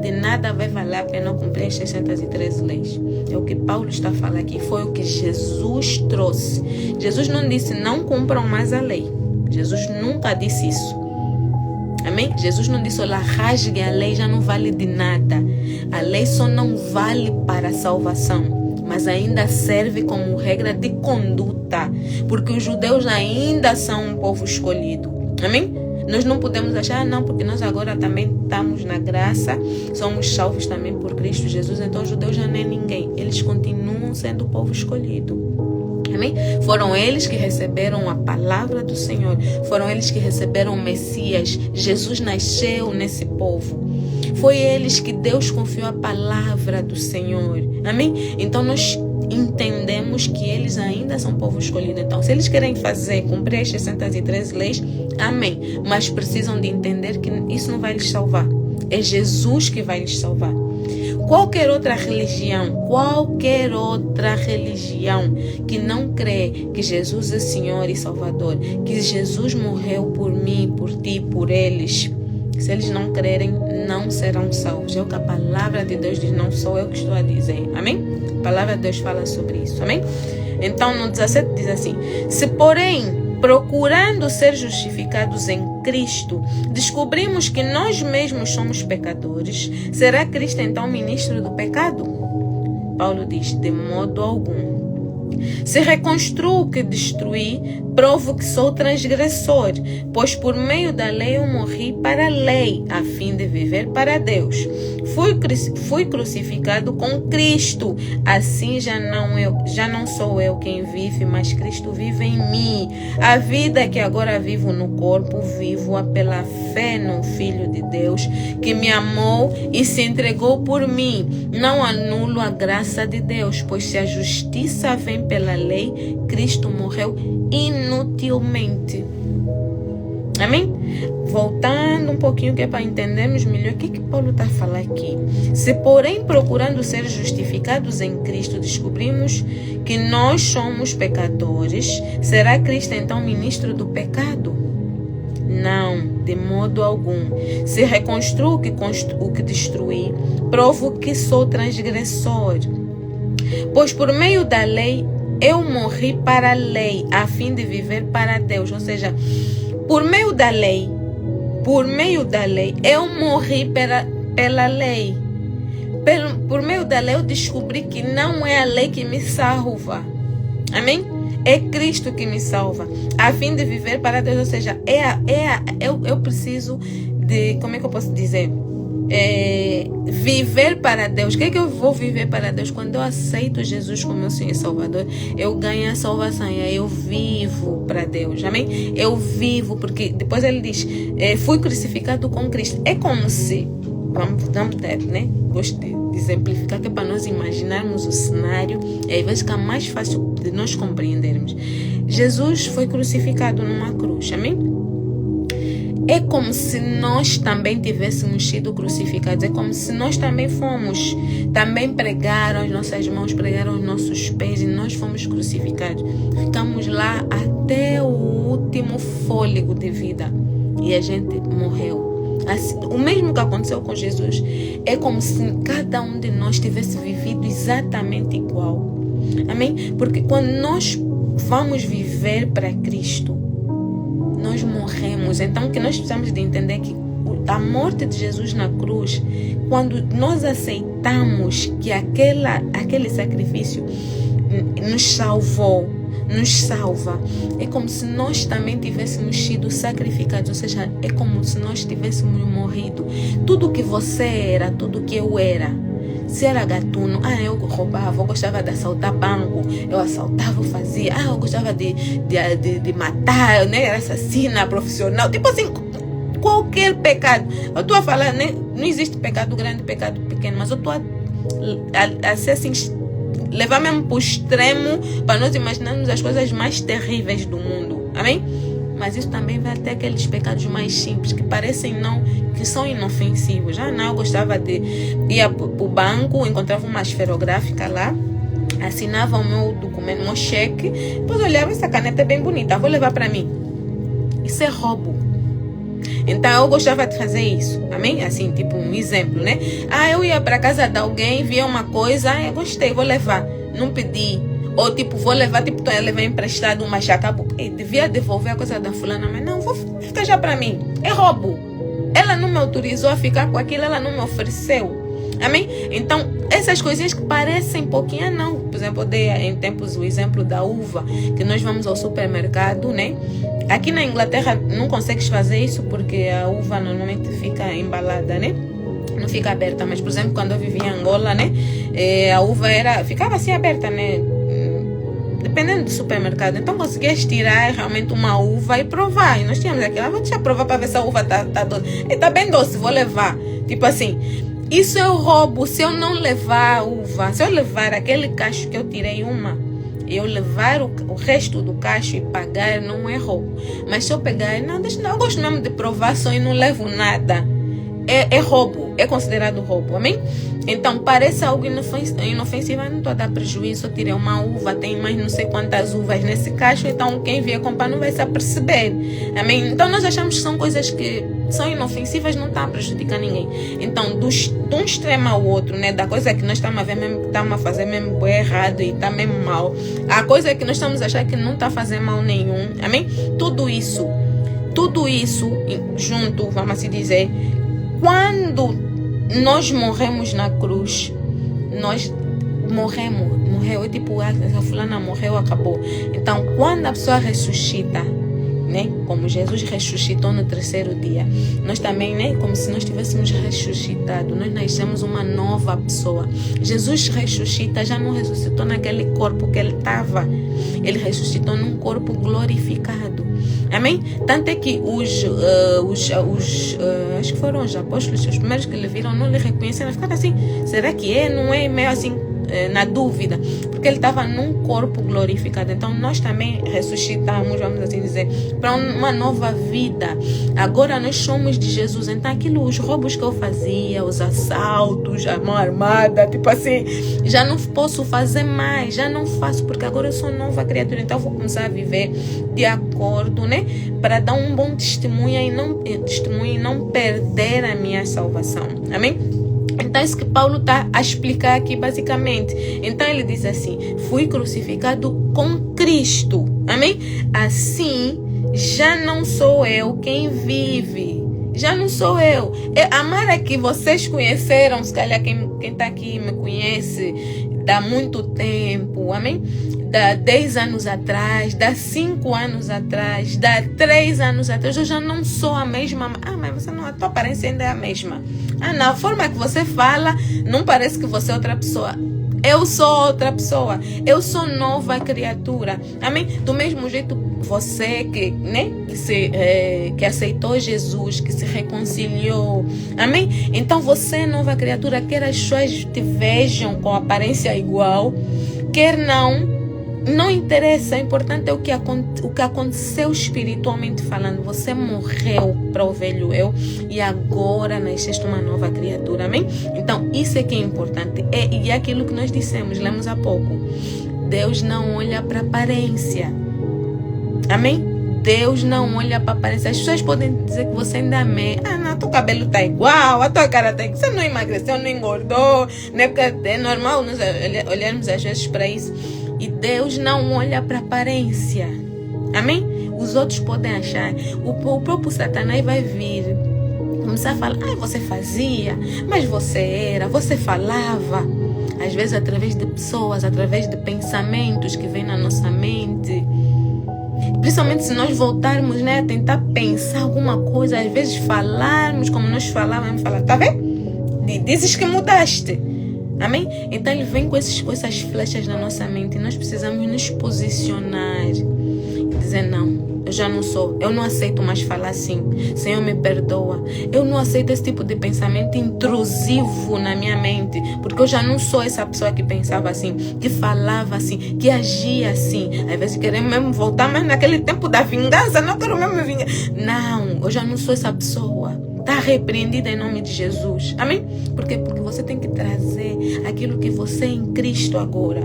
de nada vai valer a pena cumprir as 613 leis. É o que Paulo está falando aqui. Foi o que Jesus trouxe. Jesus não disse não cumpram mais a lei. Jesus nunca disse isso. Amém? Jesus não disse, olha, rasgue a lei, já não vale de nada. A lei só não vale para a salvação, mas ainda serve como regra de conduta, porque os judeus ainda são um povo escolhido. Amém? Nós não podemos achar, não, porque nós agora também estamos na graça, somos salvos também por Cristo Jesus, então os judeus já nem é ninguém. Eles continuam sendo o povo escolhido. Amém? Foram eles que receberam a palavra do Senhor, foram eles que receberam o Messias. Jesus nasceu nesse povo. Foi eles que Deus confiou a palavra do Senhor. Amém? Então nós entendemos que eles ainda são povo escolhido. Então, se eles querem cumprir as 613 leis, amém. Mas precisam de entender que isso não vai lhes salvar. É Jesus que vai lhes salvar. Qualquer outra religião que não crê que Jesus é Senhor e Salvador, que Jesus morreu por mim, por ti, por eles, se eles não crerem, não serão salvos. É o que a palavra de Deus diz, não sou eu que estou a dizer. Amém? A palavra de Deus fala sobre isso. Amém? Então, no 17 diz assim, se porém, procurando ser justificados em Cristo, descobrimos que nós mesmos somos pecadores, será Cristo então ministro do pecado? Paulo diz, de modo algum. Se reconstruo o que destruí, provo que sou transgressor, pois por meio da lei eu morri para a lei, a fim de viver para Deus. Fui crucificado com Cristo, assim já não sou eu quem vive, mas Cristo vive em mim. A vida que agora vivo no corpo, vivo-a pela fé no Filho de Deus, que me amou e se entregou por mim. Não anulo a graça de Deus, pois se a justiça vem pela lei, Cristo morreu inutilmente. Amém? Voltando um pouquinho, que é para entendermos melhor o que Paulo está a falar aqui. Se, porém, procurando ser justificados em Cristo, descobrimos que nós somos pecadores, será Cristo então ministro do pecado? Não, de modo algum. Se reconstruo o que destruí, provo que sou transgressor. Pois por meio da lei, eu morri para a lei, a fim de viver para Deus. Ou seja, por meio da lei, eu morri pela lei. Por meio da lei, eu descobri que não é a lei que me salva. Amém? É Cristo que me salva, a fim de viver para Deus. Ou seja, eu preciso de, como é que eu posso dizer? Viver para Deus. O que é que eu vou viver para Deus? Quando eu aceito Jesus como meu Senhor e Salvador, eu ganho a salvação e aí eu vivo para Deus. Amém? Eu vivo, porque depois ele diz, fui crucificado com Cristo. É como se, vamos né? Gosto de exemplificar, que é para nós imaginarmos o cenário, e aí vai ficar mais fácil de nós compreendermos. Jesus foi crucificado numa cruz. Amém? É como se nós também tivéssemos sido crucificados. É como se nós também fomos. Também pregaram as nossas mãos, pregaram os nossos pés e nós fomos crucificados. Ficamos lá até o último fôlego de vida. E a gente morreu. Assim, o mesmo que aconteceu com Jesus. É como se cada um de nós tivesse vivido exatamente igual. Amém? Porque quando nós vamos viver para Cristo, nós morremos. Então, o que nós precisamos de entender é que a morte de Jesus na cruz, quando nós aceitamos que aquele sacrifício nos salva, é como se nós também tivéssemos sido sacrificados. Ou seja, é como se nós tivéssemos morrido. Tudo que você era, tudo que eu era, se era gatuno, eu roubava, eu gostava de assaltar banco, eu assaltava, eu fazia, eu gostava de matar, né? Era assassina profissional, tipo assim, qualquer pecado. Eu estou a falar, né? Não existe pecado grande, pecado pequeno, mas eu estou a ser assim, levar mesmo para o extremo, para nós imaginarmos as coisas mais terríveis do mundo. Amém? Mas isso também vai até aqueles pecados mais simples, que parecem que são inofensivos. Eu gostava de ir para o banco, encontrava uma esferográfica lá, assinava o meu documento, o meu cheque, depois olhava, essa caneta é bem bonita, vou levar para mim. Isso é roubo. Então eu gostava de fazer isso. Amém? Assim, tipo um exemplo, né? Eu ia para casa de alguém, via uma coisa, eu gostei, vou levar. Não pedi. Ou tipo, vou levar, tipo, eu levar emprestado uma chaca, devia devolver a coisa da fulana, mas não, vou ficar já para mim. É roubo. Ela não me autorizou a ficar com aquilo, ela não me ofereceu. Amém? Então, essas coisinhas que parecem pouquinho, não. Por exemplo, eu dei em tempos o exemplo da uva, que nós vamos ao supermercado, né? Aqui na Inglaterra não consegues fazer isso porque a uva normalmente fica embalada, né? Não fica aberta, mas por exemplo, quando eu vivia em Angola, né? A uva ficava assim aberta, né? Dependendo do supermercado. Então conseguias tirar realmente uma uva e provar. E nós tínhamos aquilo, vou deixar provar para ver se a uva tá doce. Tá bem doce, vou levar. Tipo assim, isso é o roubo. Se eu não levar a uva, se eu levar aquele cacho que eu tirei eu levar o resto do cacho e pagar, não é roubo. Mas se eu pegar, não, eu gosto mesmo de provar só e não levo nada. É roubo, é considerado roubo, amém? Então, parece algo inofensivo, não estou a dar prejuízo, eu tirei uma uva, tem mais não sei quantas uvas nesse cacho, então quem vier comprar não vai se aperceber, amém? Então, nós achamos que são coisas que são inofensivas, não estão a prejudicar ninguém. Então, de um extremo ao outro, né, da coisa que nós estamos a ver mesmo, estamos a fazer mesmo errado e está mesmo mal, a coisa que nós estamos a achar que não está a fazer mal nenhum, amém? Tudo isso junto, vamos assim dizer, quando nós morremos na cruz, nós morreu, tipo, a fulana morreu, acabou. Então, quando a pessoa ressuscita, né, como Jesus ressuscitou no terceiro dia, nós também, né, como se nós tivéssemos ressuscitado, nós nascemos uma nova pessoa. Jesus ressuscita, já não ressuscitou naquele corpo que ele estava, ele ressuscitou num corpo glorificado. Amém? Tanto é que acho que foram os apóstolos, os primeiros que lhe viram, não lhe reconheceram, ficaram assim, será que é? Não é? Meio assim, na dúvida, porque ele estava num corpo glorificado. Então nós também ressuscitamos, vamos assim dizer, para uma nova vida. Agora nós somos de Jesus. Então os roubos que eu fazia, os assaltos, a mão armada, tipo assim, já não posso fazer mais, já não faço, porque agora eu sou nova criatura. Então eu vou começar a viver de acordo, né, para dar um bom testemunho e não perder a minha salvação. Amém? Então é isso que Paulo está a explicar aqui basicamente. Então ele diz assim: fui crucificado com Cristo. Amém? Assim já não sou eu quem vive. Já não sou eu. A Mara que vocês conheceram, se calhar quem está aqui me conhece dá muito tempo. Amém? Dá 10 anos atrás, dá 5 anos atrás, dá 3 anos atrás, eu já não sou a mesma. Mas a tua aparência ainda é a mesma. Na forma que você fala, não parece que você é outra pessoa. Eu sou outra pessoa. Eu sou nova criatura. Amém? Do mesmo jeito, você que aceitou Jesus, que se reconciliou. Amém? Então você é nova criatura. Quer as pessoas te vejam com aparência igual, quer não. Não interessa, o importante é o que aconteceu espiritualmente falando. Você morreu para o velho eu e agora nasceste uma nova criatura, amém? Então isso é que é importante. E é aquilo que nós dissemos, lemos há pouco. Deus não olha para aparência, amém? Deus não olha para aparência. As pessoas podem dizer que você ainda não, teu cabelo está igual, a tua cara está igual, você não emagreceu, não engordou, né? Porque é normal nós olharmos às vezes para isso. E Deus não olha para aparência. Amém? Os outros podem achar. O próprio Satanás vai vir começar a falar: você fazia, mas você falava. Às vezes através de pessoas, através de pensamentos que vêm na nossa mente. Principalmente se nós voltarmos, né, a tentar pensar alguma coisa, às vezes falarmos como nós falávamos, tá vendo? Dizes que mudaste. Amém? Então ele vem com essas flechas na nossa mente e nós precisamos nos posicionar e dizer: não, eu já não sou, eu não aceito mais falar assim. Senhor, me perdoa. Eu não aceito esse tipo de pensamento intrusivo na minha mente, porque eu já não sou essa pessoa que pensava assim, que falava assim, que agia assim. Às vezes queremos mesmo voltar, mas naquele tempo da vingança, não quero mesmo me vingar. Não, eu já não sou essa pessoa. Está repreendida em nome de Jesus. Amém? Por quê? Porque você tem que trazer aquilo que você é em Cristo agora.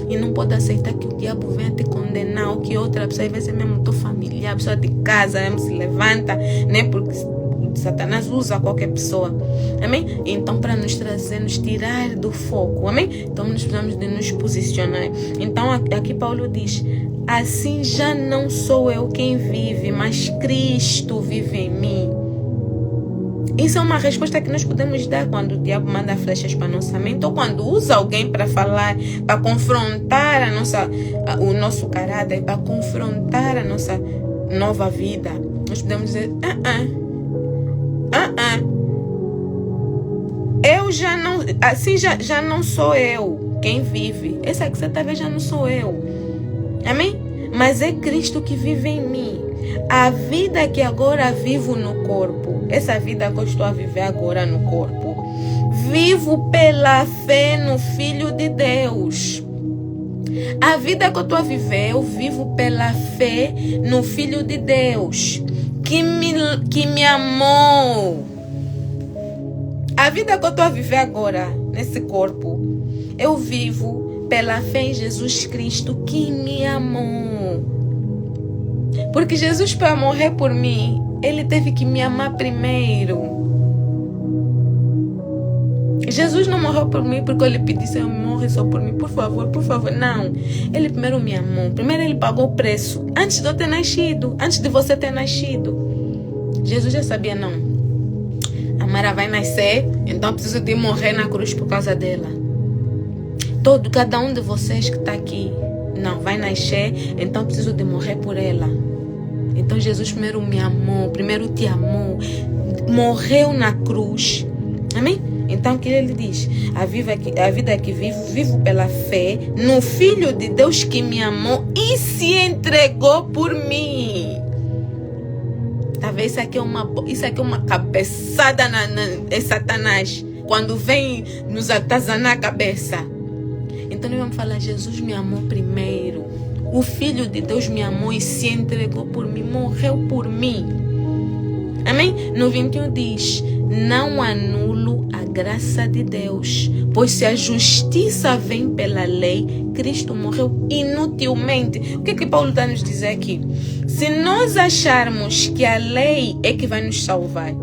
E não pode aceitar que o diabo venha te condenar, ou que outra pessoa, às vezes mesmo tua família, a pessoa de casa mesmo se levanta, né? Porque Satanás usa qualquer pessoa. Amém? Então, para nos trazer, nos tirar do foco. Amém? Então, nós precisamos de nos posicionar. Então, aqui Paulo diz: assim já não sou eu quem vive, mas Cristo vive em mim. Isso é uma resposta que nós podemos dar quando o diabo manda flechas para a nossa mente, ou quando usa alguém para falar, para confrontar o nosso caráter, para confrontar a nossa nova vida. Nós podemos dizer: eu já não, assim já não sou eu quem vive. Essa que você está vendo já não sou eu. Amém? Mas é Cristo que vive em mim. A vida que agora vivo no corpo, essa vida que eu estou a viver agora no corpo, vivo pela fé no Filho de Deus. A vida que eu estou a viver, eu vivo pela fé no Filho de Deus, que me amou. A vida que eu estou a viver agora, nesse corpo, eu vivo pela fé em Jesus Cristo, que me amou. Porque Jesus, para morrer por mim, Ele teve que me amar primeiro. Jesus não morreu por mim porque eu lhe pedi: Senhor, morre só por mim, por favor, por favor. Não. Ele primeiro me amou. Primeiro Ele pagou o preço. Antes de eu ter nascido. Antes de você ter nascido. Jesus já sabia, não. A Mara vai nascer, então eu preciso de morrer na cruz por causa dela. Cada um de vocês que está aqui, não, vai nascer, então eu preciso de morrer por ela. Então Jesus primeiro me amou, primeiro te amou, morreu na cruz. Amém? Então que ele diz: a vida que vivo pela fé no Filho de Deus que me amou e se entregou por mim. Talvez isso aqui é uma cabeçada em Satanás, quando vem nos atazanar a cabeça. Então nós vamos falar, Jesus me amou primeiro. O Filho de Deus me amou e se entregou por mim, morreu por mim. Amém? No 21 diz, não anulo a graça de Deus, pois se a justiça vem pela lei, Cristo morreu inutilmente. O que Paulo está nos dizer aqui? Se nós acharmos que a lei é que vai nos salvar,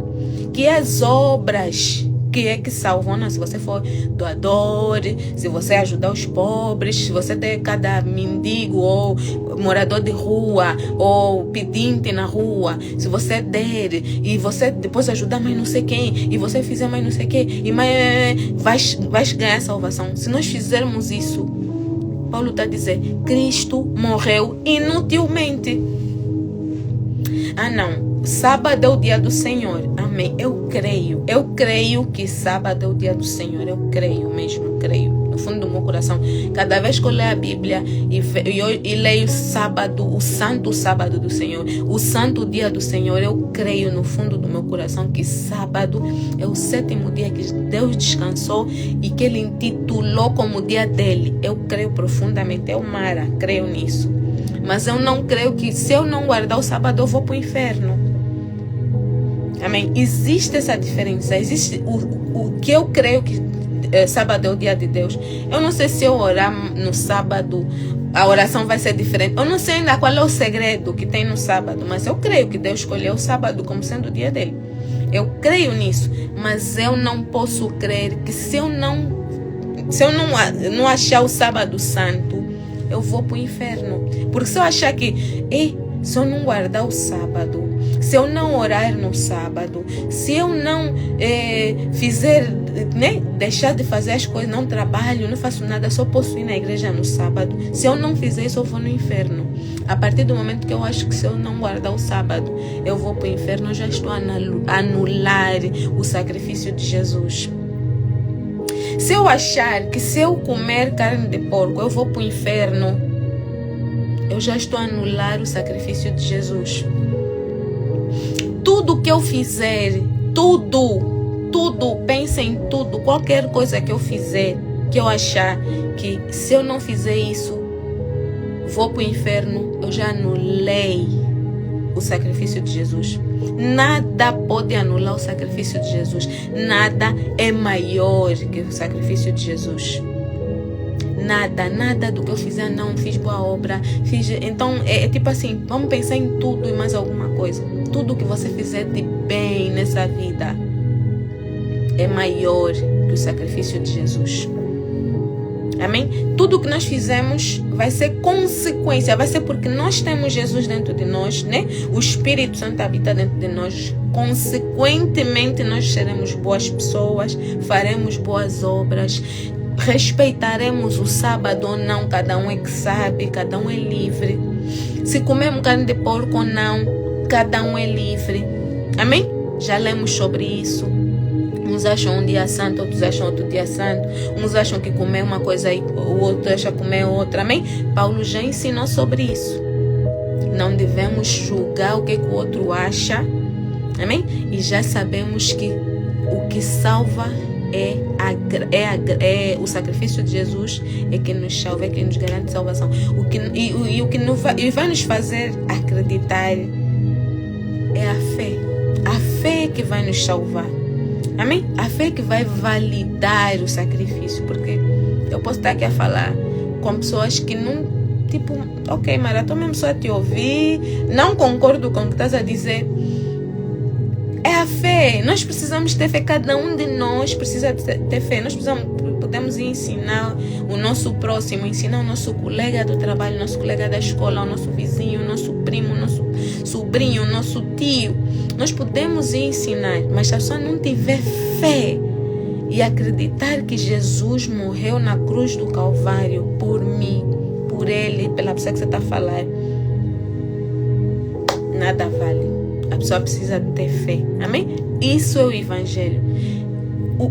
que as obras que é que salvam, não? Se você for doador, se você ajudar os pobres, se você ter cada mendigo ou morador de rua ou pedinte na rua, se você der e você depois ajudar mais não sei quem e você fizer mais não sei quem e mais vai ganhar salvação. Se nós fizermos isso, Paulo está a dizer, Cristo morreu inutilmente. Ah não, sábado é o dia do Senhor. Amém. Eu creio que sábado é o dia do Senhor. Eu creio mesmo, creio. No fundo do meu coração. Cada vez que eu leio a Bíblia e leio sábado, o santo sábado do Senhor, o santo dia do Senhor, eu creio no fundo do meu coração que sábado é o 7º dia que Deus descansou e que Ele intitulou como dia dele. Eu creio profundamente. Eu, Mara, creio nisso. Mas eu não creio que se eu não guardar o sábado eu vou para o inferno. Amém? Existe essa diferença. Existe o que eu creio que sábado é o dia de Deus. Eu não sei se eu orar no sábado a oração vai ser diferente. Eu não sei ainda qual é o segredo que tem no sábado, mas eu creio que Deus escolheu o sábado como sendo o dia dele. Eu creio nisso, mas eu não posso crer que se eu não achar o sábado santo, eu vou para o inferno. Porque se eu achar que se eu não guardar o sábado, se eu não orar no sábado, se eu não deixar de fazer as coisas, não trabalho, não faço nada, só posso ir na igreja no sábado. Se eu não fizer isso, eu vou no inferno. A partir do momento que eu acho que se eu não guardar o sábado, eu vou para o inferno, eu já estou a anular o sacrifício de Jesus. Se eu achar que se eu comer carne de porco, eu vou para o inferno, eu já estou a anular o sacrifício de Jesus. Tudo que eu fizer, tudo, pense em tudo, qualquer coisa que eu fizer, que eu achar que se eu não fizer isso, vou para o inferno, eu já anulei o sacrifício de Jesus. Nada pode anular o sacrifício de Jesus. Nada é maior que o sacrifício de Jesus. Nada do que eu fizer, não fiz boa obra, então é tipo assim, vamos pensar em tudo e mais alguma coisa. Tudo que você fizer de bem nessa vida é maior que o sacrifício de Jesus. Amém? Tudo que nós fizemos vai ser consequência, vai ser porque nós temos Jesus dentro de nós, né? O Espírito Santo habita dentro de nós. Consequentemente, nós seremos boas pessoas, faremos boas obras, respeitaremos o sábado ou não, cada um é que sabe, cada um é livre. Se comemos carne de porco ou não, cada um é livre. Amém? Já lemos sobre isso. Uns acham um dia santo, outros acham outro dia santo. Uns acham que comer uma coisa e o outro acha comer outra. Amém? Paulo já ensinou sobre isso. Não devemos julgar o que o outro acha. Amém? E já sabemos que o que salva é o sacrifício de Jesus, é que nos salva, é que nos garante salvação. O que vai nos fazer acreditar é a fé. A fé que vai nos salvar. Amém? A fé que vai validar o sacrifício. Porque eu posso estar aqui a falar com pessoas que não, tipo, ok, Mara, estou mesmo só a te ouvir, não concordo com o que estás a dizer. É a fé. Nós precisamos ter fé. Cada um de nós precisa ter fé. Nós podemos ensinar o nosso próximo, ensinar o nosso colega do trabalho, nosso colega da escola, o nosso vizinho, o nosso primo, o nosso sobrinho, o nosso tio. Nós podemos ensinar, mas se a pessoa não tiver fé e acreditar que Jesus morreu na cruz do Calvário por mim, por ele, pela pessoa que você está a falar, nada vale. A pessoa precisa ter fé. Amém? Isso é o evangelho.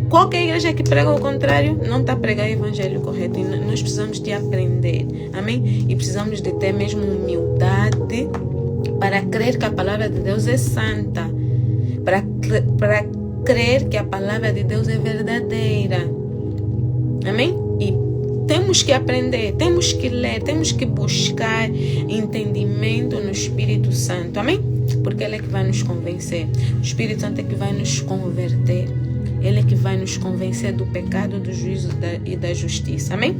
Qualquer igreja que prega o contrário não está a pregar o evangelho correto. E nós precisamos de aprender. Amém? E precisamos de ter mesmo humildade para crer que a palavra de Deus é santa. Para crer que a palavra de Deus é verdadeira. Amém? E temos que aprender, temos que ler, temos que buscar entendimento no Espírito Santo, amém? Porque Ele é que vai nos convencer, o Espírito Santo é que vai nos converter, Ele é que vai nos convencer do pecado, do juízo e da justiça, amém?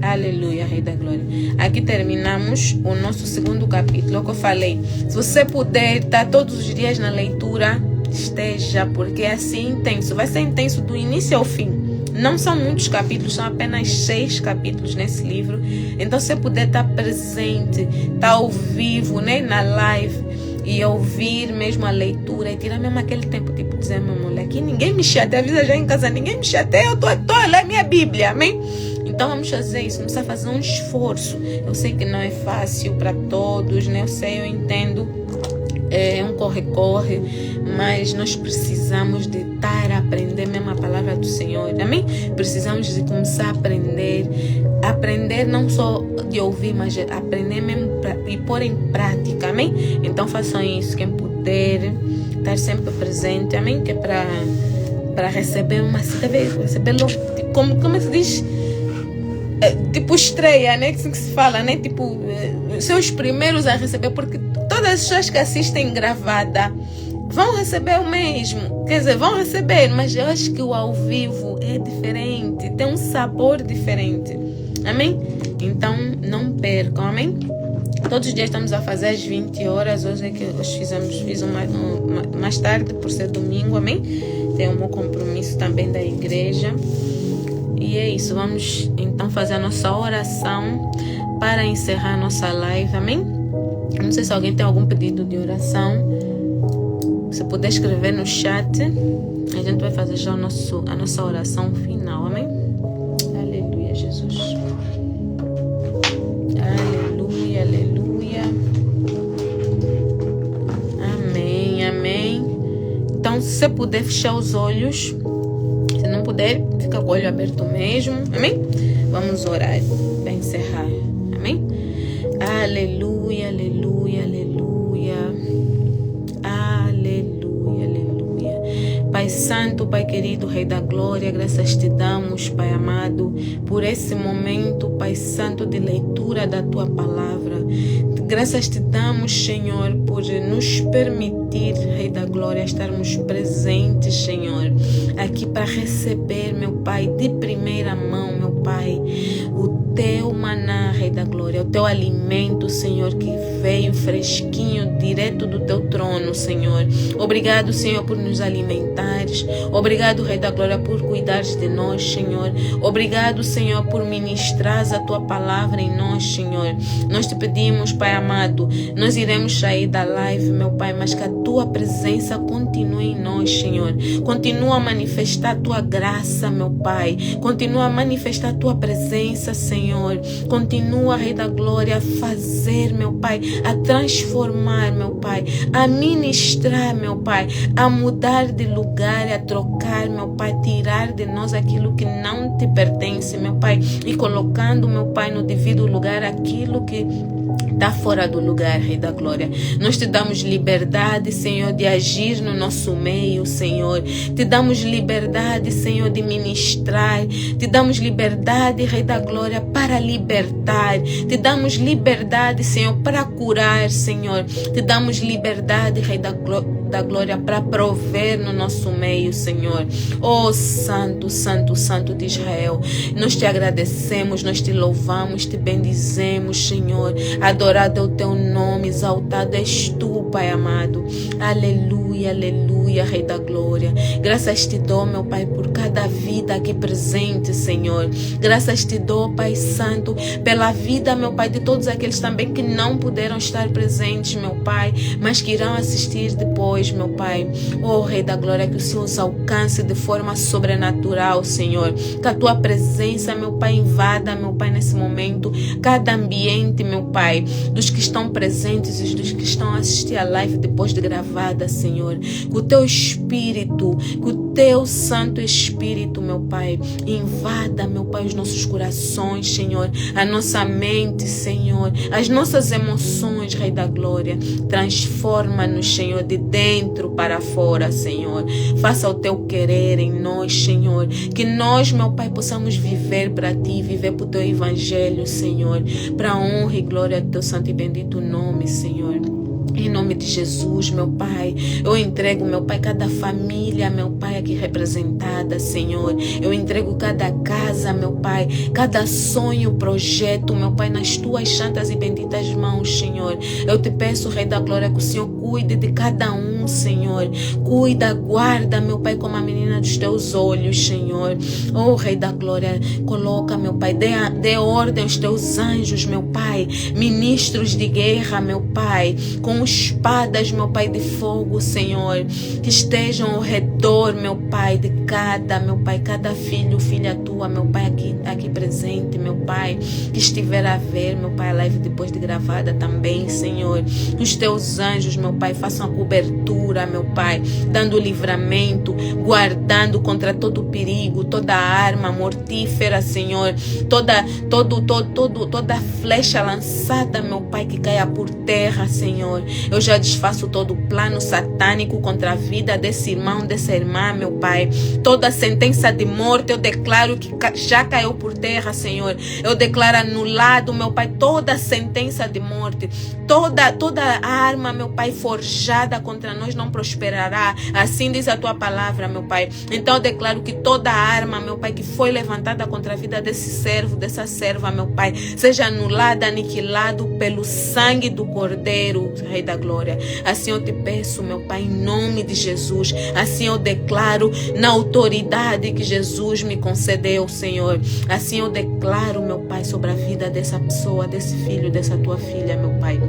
Aleluia, Rei da Glória. Aqui terminamos o nosso segundo capítulo, que eu falei. Se você puder estar todos os dias na leitura, esteja, porque é assim intenso. Vai ser intenso do início ao fim. Não são muitos capítulos, são apenas 6 capítulos nesse livro. Então, se você puder estar presente, estar ao vivo, né, na live, e ouvir mesmo a leitura, e tirar mesmo aquele tempo, tipo, dizer, meu mulher, aqui ninguém me chateia, avisa já em casa, ninguém me chateia, eu tô a ler minha Bíblia, amém? Então vamos fazer isso, vamos fazer um esforço. Eu sei que não é fácil para todos, né? Eu sei, eu entendo, é um corre-corre, mas nós precisamos de estar a aprender mesmo a palavra do Senhor, amém? Precisamos de começar a aprender não só de ouvir, mas aprender mesmo e pôr em prática, amém? Então façam isso, quem puder estar sempre presente, amém? Que é para receber uma receber logo, como se diz, tipo estreia, né? Que se fala, né? Tipo, são os primeiros a receber, porque todas as pessoas que assistem gravada vão receber o mesmo, quer dizer, vão receber, mas eu acho que o ao vivo é diferente, tem um sabor diferente, amém? Então não percam, amém? Todos os dias estamos a fazer às 20 horas, hoje é que fiz mais tarde, por ser domingo, amém? Tem um bom compromisso também da igreja. E é isso, vamos então fazer a nossa oração para encerrar a nossa live, amém? Não sei se alguém tem algum pedido de oração. Se puder escrever no chat, a gente vai fazer já a nossa oração final, amém? Aleluia, Jesus. Aleluia, aleluia. Amém, amém. Então, se você puder fechar os olhos, se não puder, fica com o olho aberto mesmo, amém? Vamos orar para encerrar, amém? Aleluia, aleluia, aleluia. Aleluia, aleluia. Pai Santo, Pai querido, Rei da Glória, graças te damos, Pai amado, por esse momento, Pai Santo, de leitura da Tua Palavra. Graças te damos, Senhor, por nos permitir, Rei da Glória, estarmos presentes, Senhor, aqui para receber, meu Pai, de primeira mão, meu Pai, o Teu maná, Rei da Glória, o Teu alimento, Senhor, que veio fresquinho, direto do Teu trono, Senhor. Obrigado, Senhor, por nos alimentares. Obrigado, Rei da Glória, por cuidares de nós, Senhor. Obrigado, Senhor, por ministrares a Tua palavra em nós, Senhor. Nós te pedimos, Pai amado, nós iremos sair da live, meu Pai, mas que a Tua presença continue em nós, Senhor. Continua a manifestar a Tua graça, meu Pai. Continua a manifestar a Tua presença, Senhor. Continua, Rei da Glória, a fazer, meu Pai, a transformar, meu Pai, a ministrar, meu Pai, a mudar de lugar, a trocar, meu Pai, tirar de nós aquilo que não te pertence, meu Pai, e colocando, meu Pai, no devido lugar aquilo que está fora do lugar, Rei da Glória. Nós te damos liberdade, Senhor, de agir no nosso meio, Senhor. Te damos liberdade, Senhor, de ministrar. Te damos liberdade, Rei da Glória, para libertar. Te damos liberdade, Senhor, para curar, Senhor. Te damos liberdade, Rei da Glória, para prover no nosso meio, Senhor. Oh, Santo, Santo, Santo de Israel. Nós te agradecemos, nós te louvamos, te bendizemos, Senhor. Adorado é o teu nome, exaltado és tu, Pai amado. Aleluia, aleluia, Rei da Glória. Graças te dou, meu Pai, por cada vida aqui presente, Senhor. Graças te dou, Pai Santo, pela vida, meu Pai, de todos aqueles também que não puderam estar presentes, meu Pai, mas que irão assistir depois, meu Pai. Oh, Rei da Glória, que o Senhor os alcance de forma sobrenatural, Senhor. Que a tua presença, meu Pai, invada, meu Pai, nesse momento, cada ambiente, meu Pai, dos que estão presentes e dos que estão a assistir a live depois de gravada, Senhor. Que o teu Espírito, que o teu Santo Espírito, meu Pai, invada, meu Pai, os nossos corações, Senhor, a nossa mente, Senhor, as nossas emoções, Rei da Glória. Transforma-nos, Senhor, de dentro para fora, Senhor. Faça o teu querer em nós, Senhor. Que nós, meu Pai, possamos viver para ti, viver para o teu evangelho, Senhor, para a honra e glória do teu santo e bendito nome, Senhor. Em nome de Jesus, meu Pai, eu entrego, meu Pai, cada família, meu Pai, aqui representada, Senhor. Eu entrego cada casa, meu Pai, cada sonho, projeto, meu Pai, nas tuas santas e benditas mãos, Senhor. Eu te peço, Rei da Glória, que o Senhor cuide de cada um, Senhor. Cuida, guarda, meu Pai, como a menina dos teus olhos, Senhor. Oh, Rei da Glória, coloca, meu Pai, dê ordem aos teus anjos, meu Pai, ministros de guerra, meu Pai, com espadas, meu Pai, de fogo, Senhor, que estejam ao redor, meu Pai, de cada filho, filha tua, meu Pai, aqui presente, meu Pai, que estiver a ver, meu Pai, a live depois de gravada também, Senhor. Os teus anjos, meu Pai, façam a cobertura, meu Pai, dando livramento, guardando contra todo perigo, toda arma mortífera, Senhor, toda flecha lançada, meu Pai, que caia por terra, Senhor. Eu já desfaço todo o plano satânico contra a vida desse irmão, dessa irmã, meu Pai. Toda sentença de morte eu declaro que já caiu por terra, Senhor. Eu declaro anulado, meu Pai, toda sentença de morte. Toda arma, meu Pai, forjada contra nós não prosperará. Assim diz a tua palavra, meu Pai. Então eu declaro que toda arma, meu Pai, que foi levantada contra a vida desse servo, dessa serva, meu Pai, seja anulada, aniquilado pelo sangue do Cordeiro, Rei da Glória. Assim eu te peço, meu Pai, em nome de Jesus. Assim eu declaro na autoridade que Jesus me concedeu, Senhor. Assim eu declaro, meu Pai, sobre a vida dessa pessoa, desse filho, dessa tua filha, meu Pai.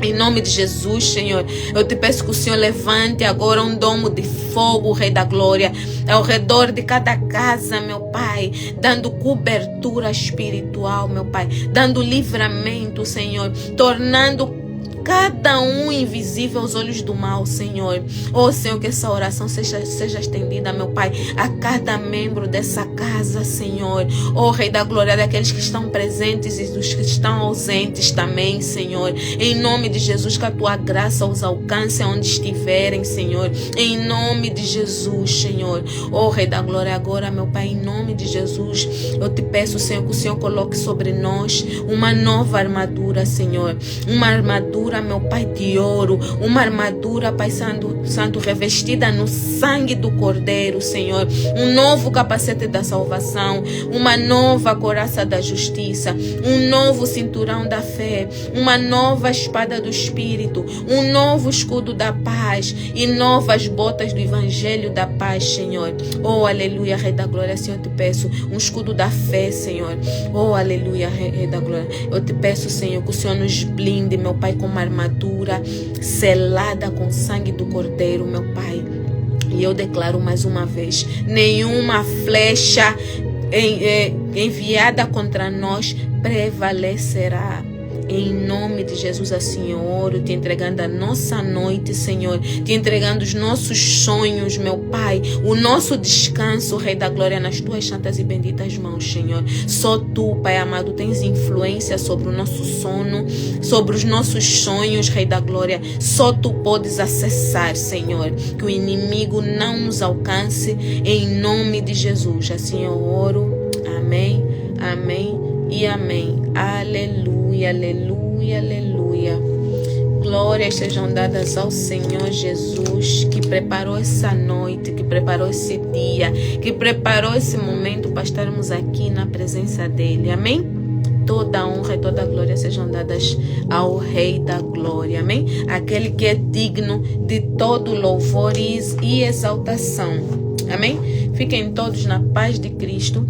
Em nome de Jesus, Senhor, eu te peço que o Senhor levante agora um domo de fogo, Rei da Glória, ao redor de cada casa, meu Pai, dando cobertura espiritual, meu Pai, dando livramento, Senhor, tornando cada um invisível aos olhos do mal, Senhor. Oh, Senhor, que essa oração seja estendida, meu Pai, a cada membro dessa casa, Senhor. Oh, Rei da Glória, daqueles que estão presentes e dos que estão ausentes também, Senhor. Em nome de Jesus, que a tua graça os alcance onde estiverem, Senhor. Em nome de Jesus, Senhor. Oh, Rei da Glória, agora, meu Pai, em nome de Jesus, eu te peço, Senhor, que o Senhor coloque sobre nós uma nova armadura, Senhor. Uma armadura, meu Pai, de ouro, uma armadura, Pai Santo, revestida no sangue do Cordeiro, Senhor, um novo capacete da salvação, uma nova couraça da justiça, um novo cinturão da fé, uma nova espada do Espírito, um novo escudo da paz e novas botas do Evangelho da paz, Senhor. Oh, aleluia, Rei da Glória, Senhor, eu te peço um escudo da fé, Senhor. Oh, aleluia, Rei da Glória, eu te peço, Senhor, que o Senhor nos blinde, meu Pai, com uma armadura selada com o sangue do Cordeiro, meu Pai. E eu declaro mais uma vez: nenhuma flecha enviada contra nós prevalecerá. Em nome de Jesus, assim eu oro, te entregando a nossa noite, Senhor, te entregando os nossos sonhos, meu Pai, o nosso descanso, Rei da Glória, nas tuas santas e benditas mãos, Senhor. Só tu, Pai amado, tens influência sobre o nosso sono, sobre os nossos sonhos, Rei da Glória. Só tu podes acessar, Senhor, que o inimigo não nos alcance, em nome de Jesus. Assim eu oro. Amém, amém e amém. Aleluia, aleluia, aleluia. Glórias sejam dadas ao Senhor Jesus, que preparou essa noite, que preparou esse dia, que preparou esse momento para estarmos aqui na presença dEle. Amém? Toda a honra e toda a glória sejam dadas ao Rei da Glória. Amém? Aquele que é digno de todo louvor e exaltação. Amém? Fiquem todos na paz de Cristo.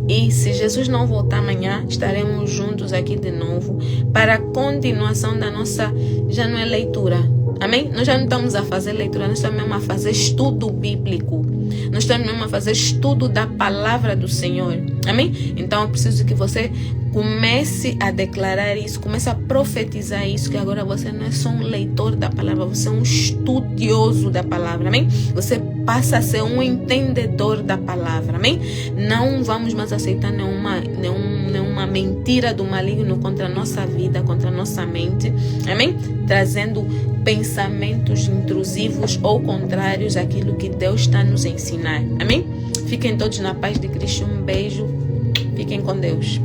E se Jesus não voltar amanhã, estaremos juntos aqui de novo para a continuação da nossa, já não é leitura, amém? Nós já não estamos a fazer leitura, nós estamos mesmo a fazer estudo bíblico. Nós estamos mesmo a fazer estudo da palavra do Senhor. Amém? Então eu preciso que você comece a declarar isso, comece a profetizar isso, que agora você não é só um leitor da palavra, você é um estudioso da palavra, amém? Você passa a ser um entendedor da palavra, amém? Não vamos mais aceitar nenhuma mentira do maligno contra a nossa vida, contra a nossa mente, amém? Trazendo pensamentos intrusivos ou contrários àquilo que Deus está nos ensinar, amém? Fiquem todos na paz de Cristo, um beijo, fiquem com Deus.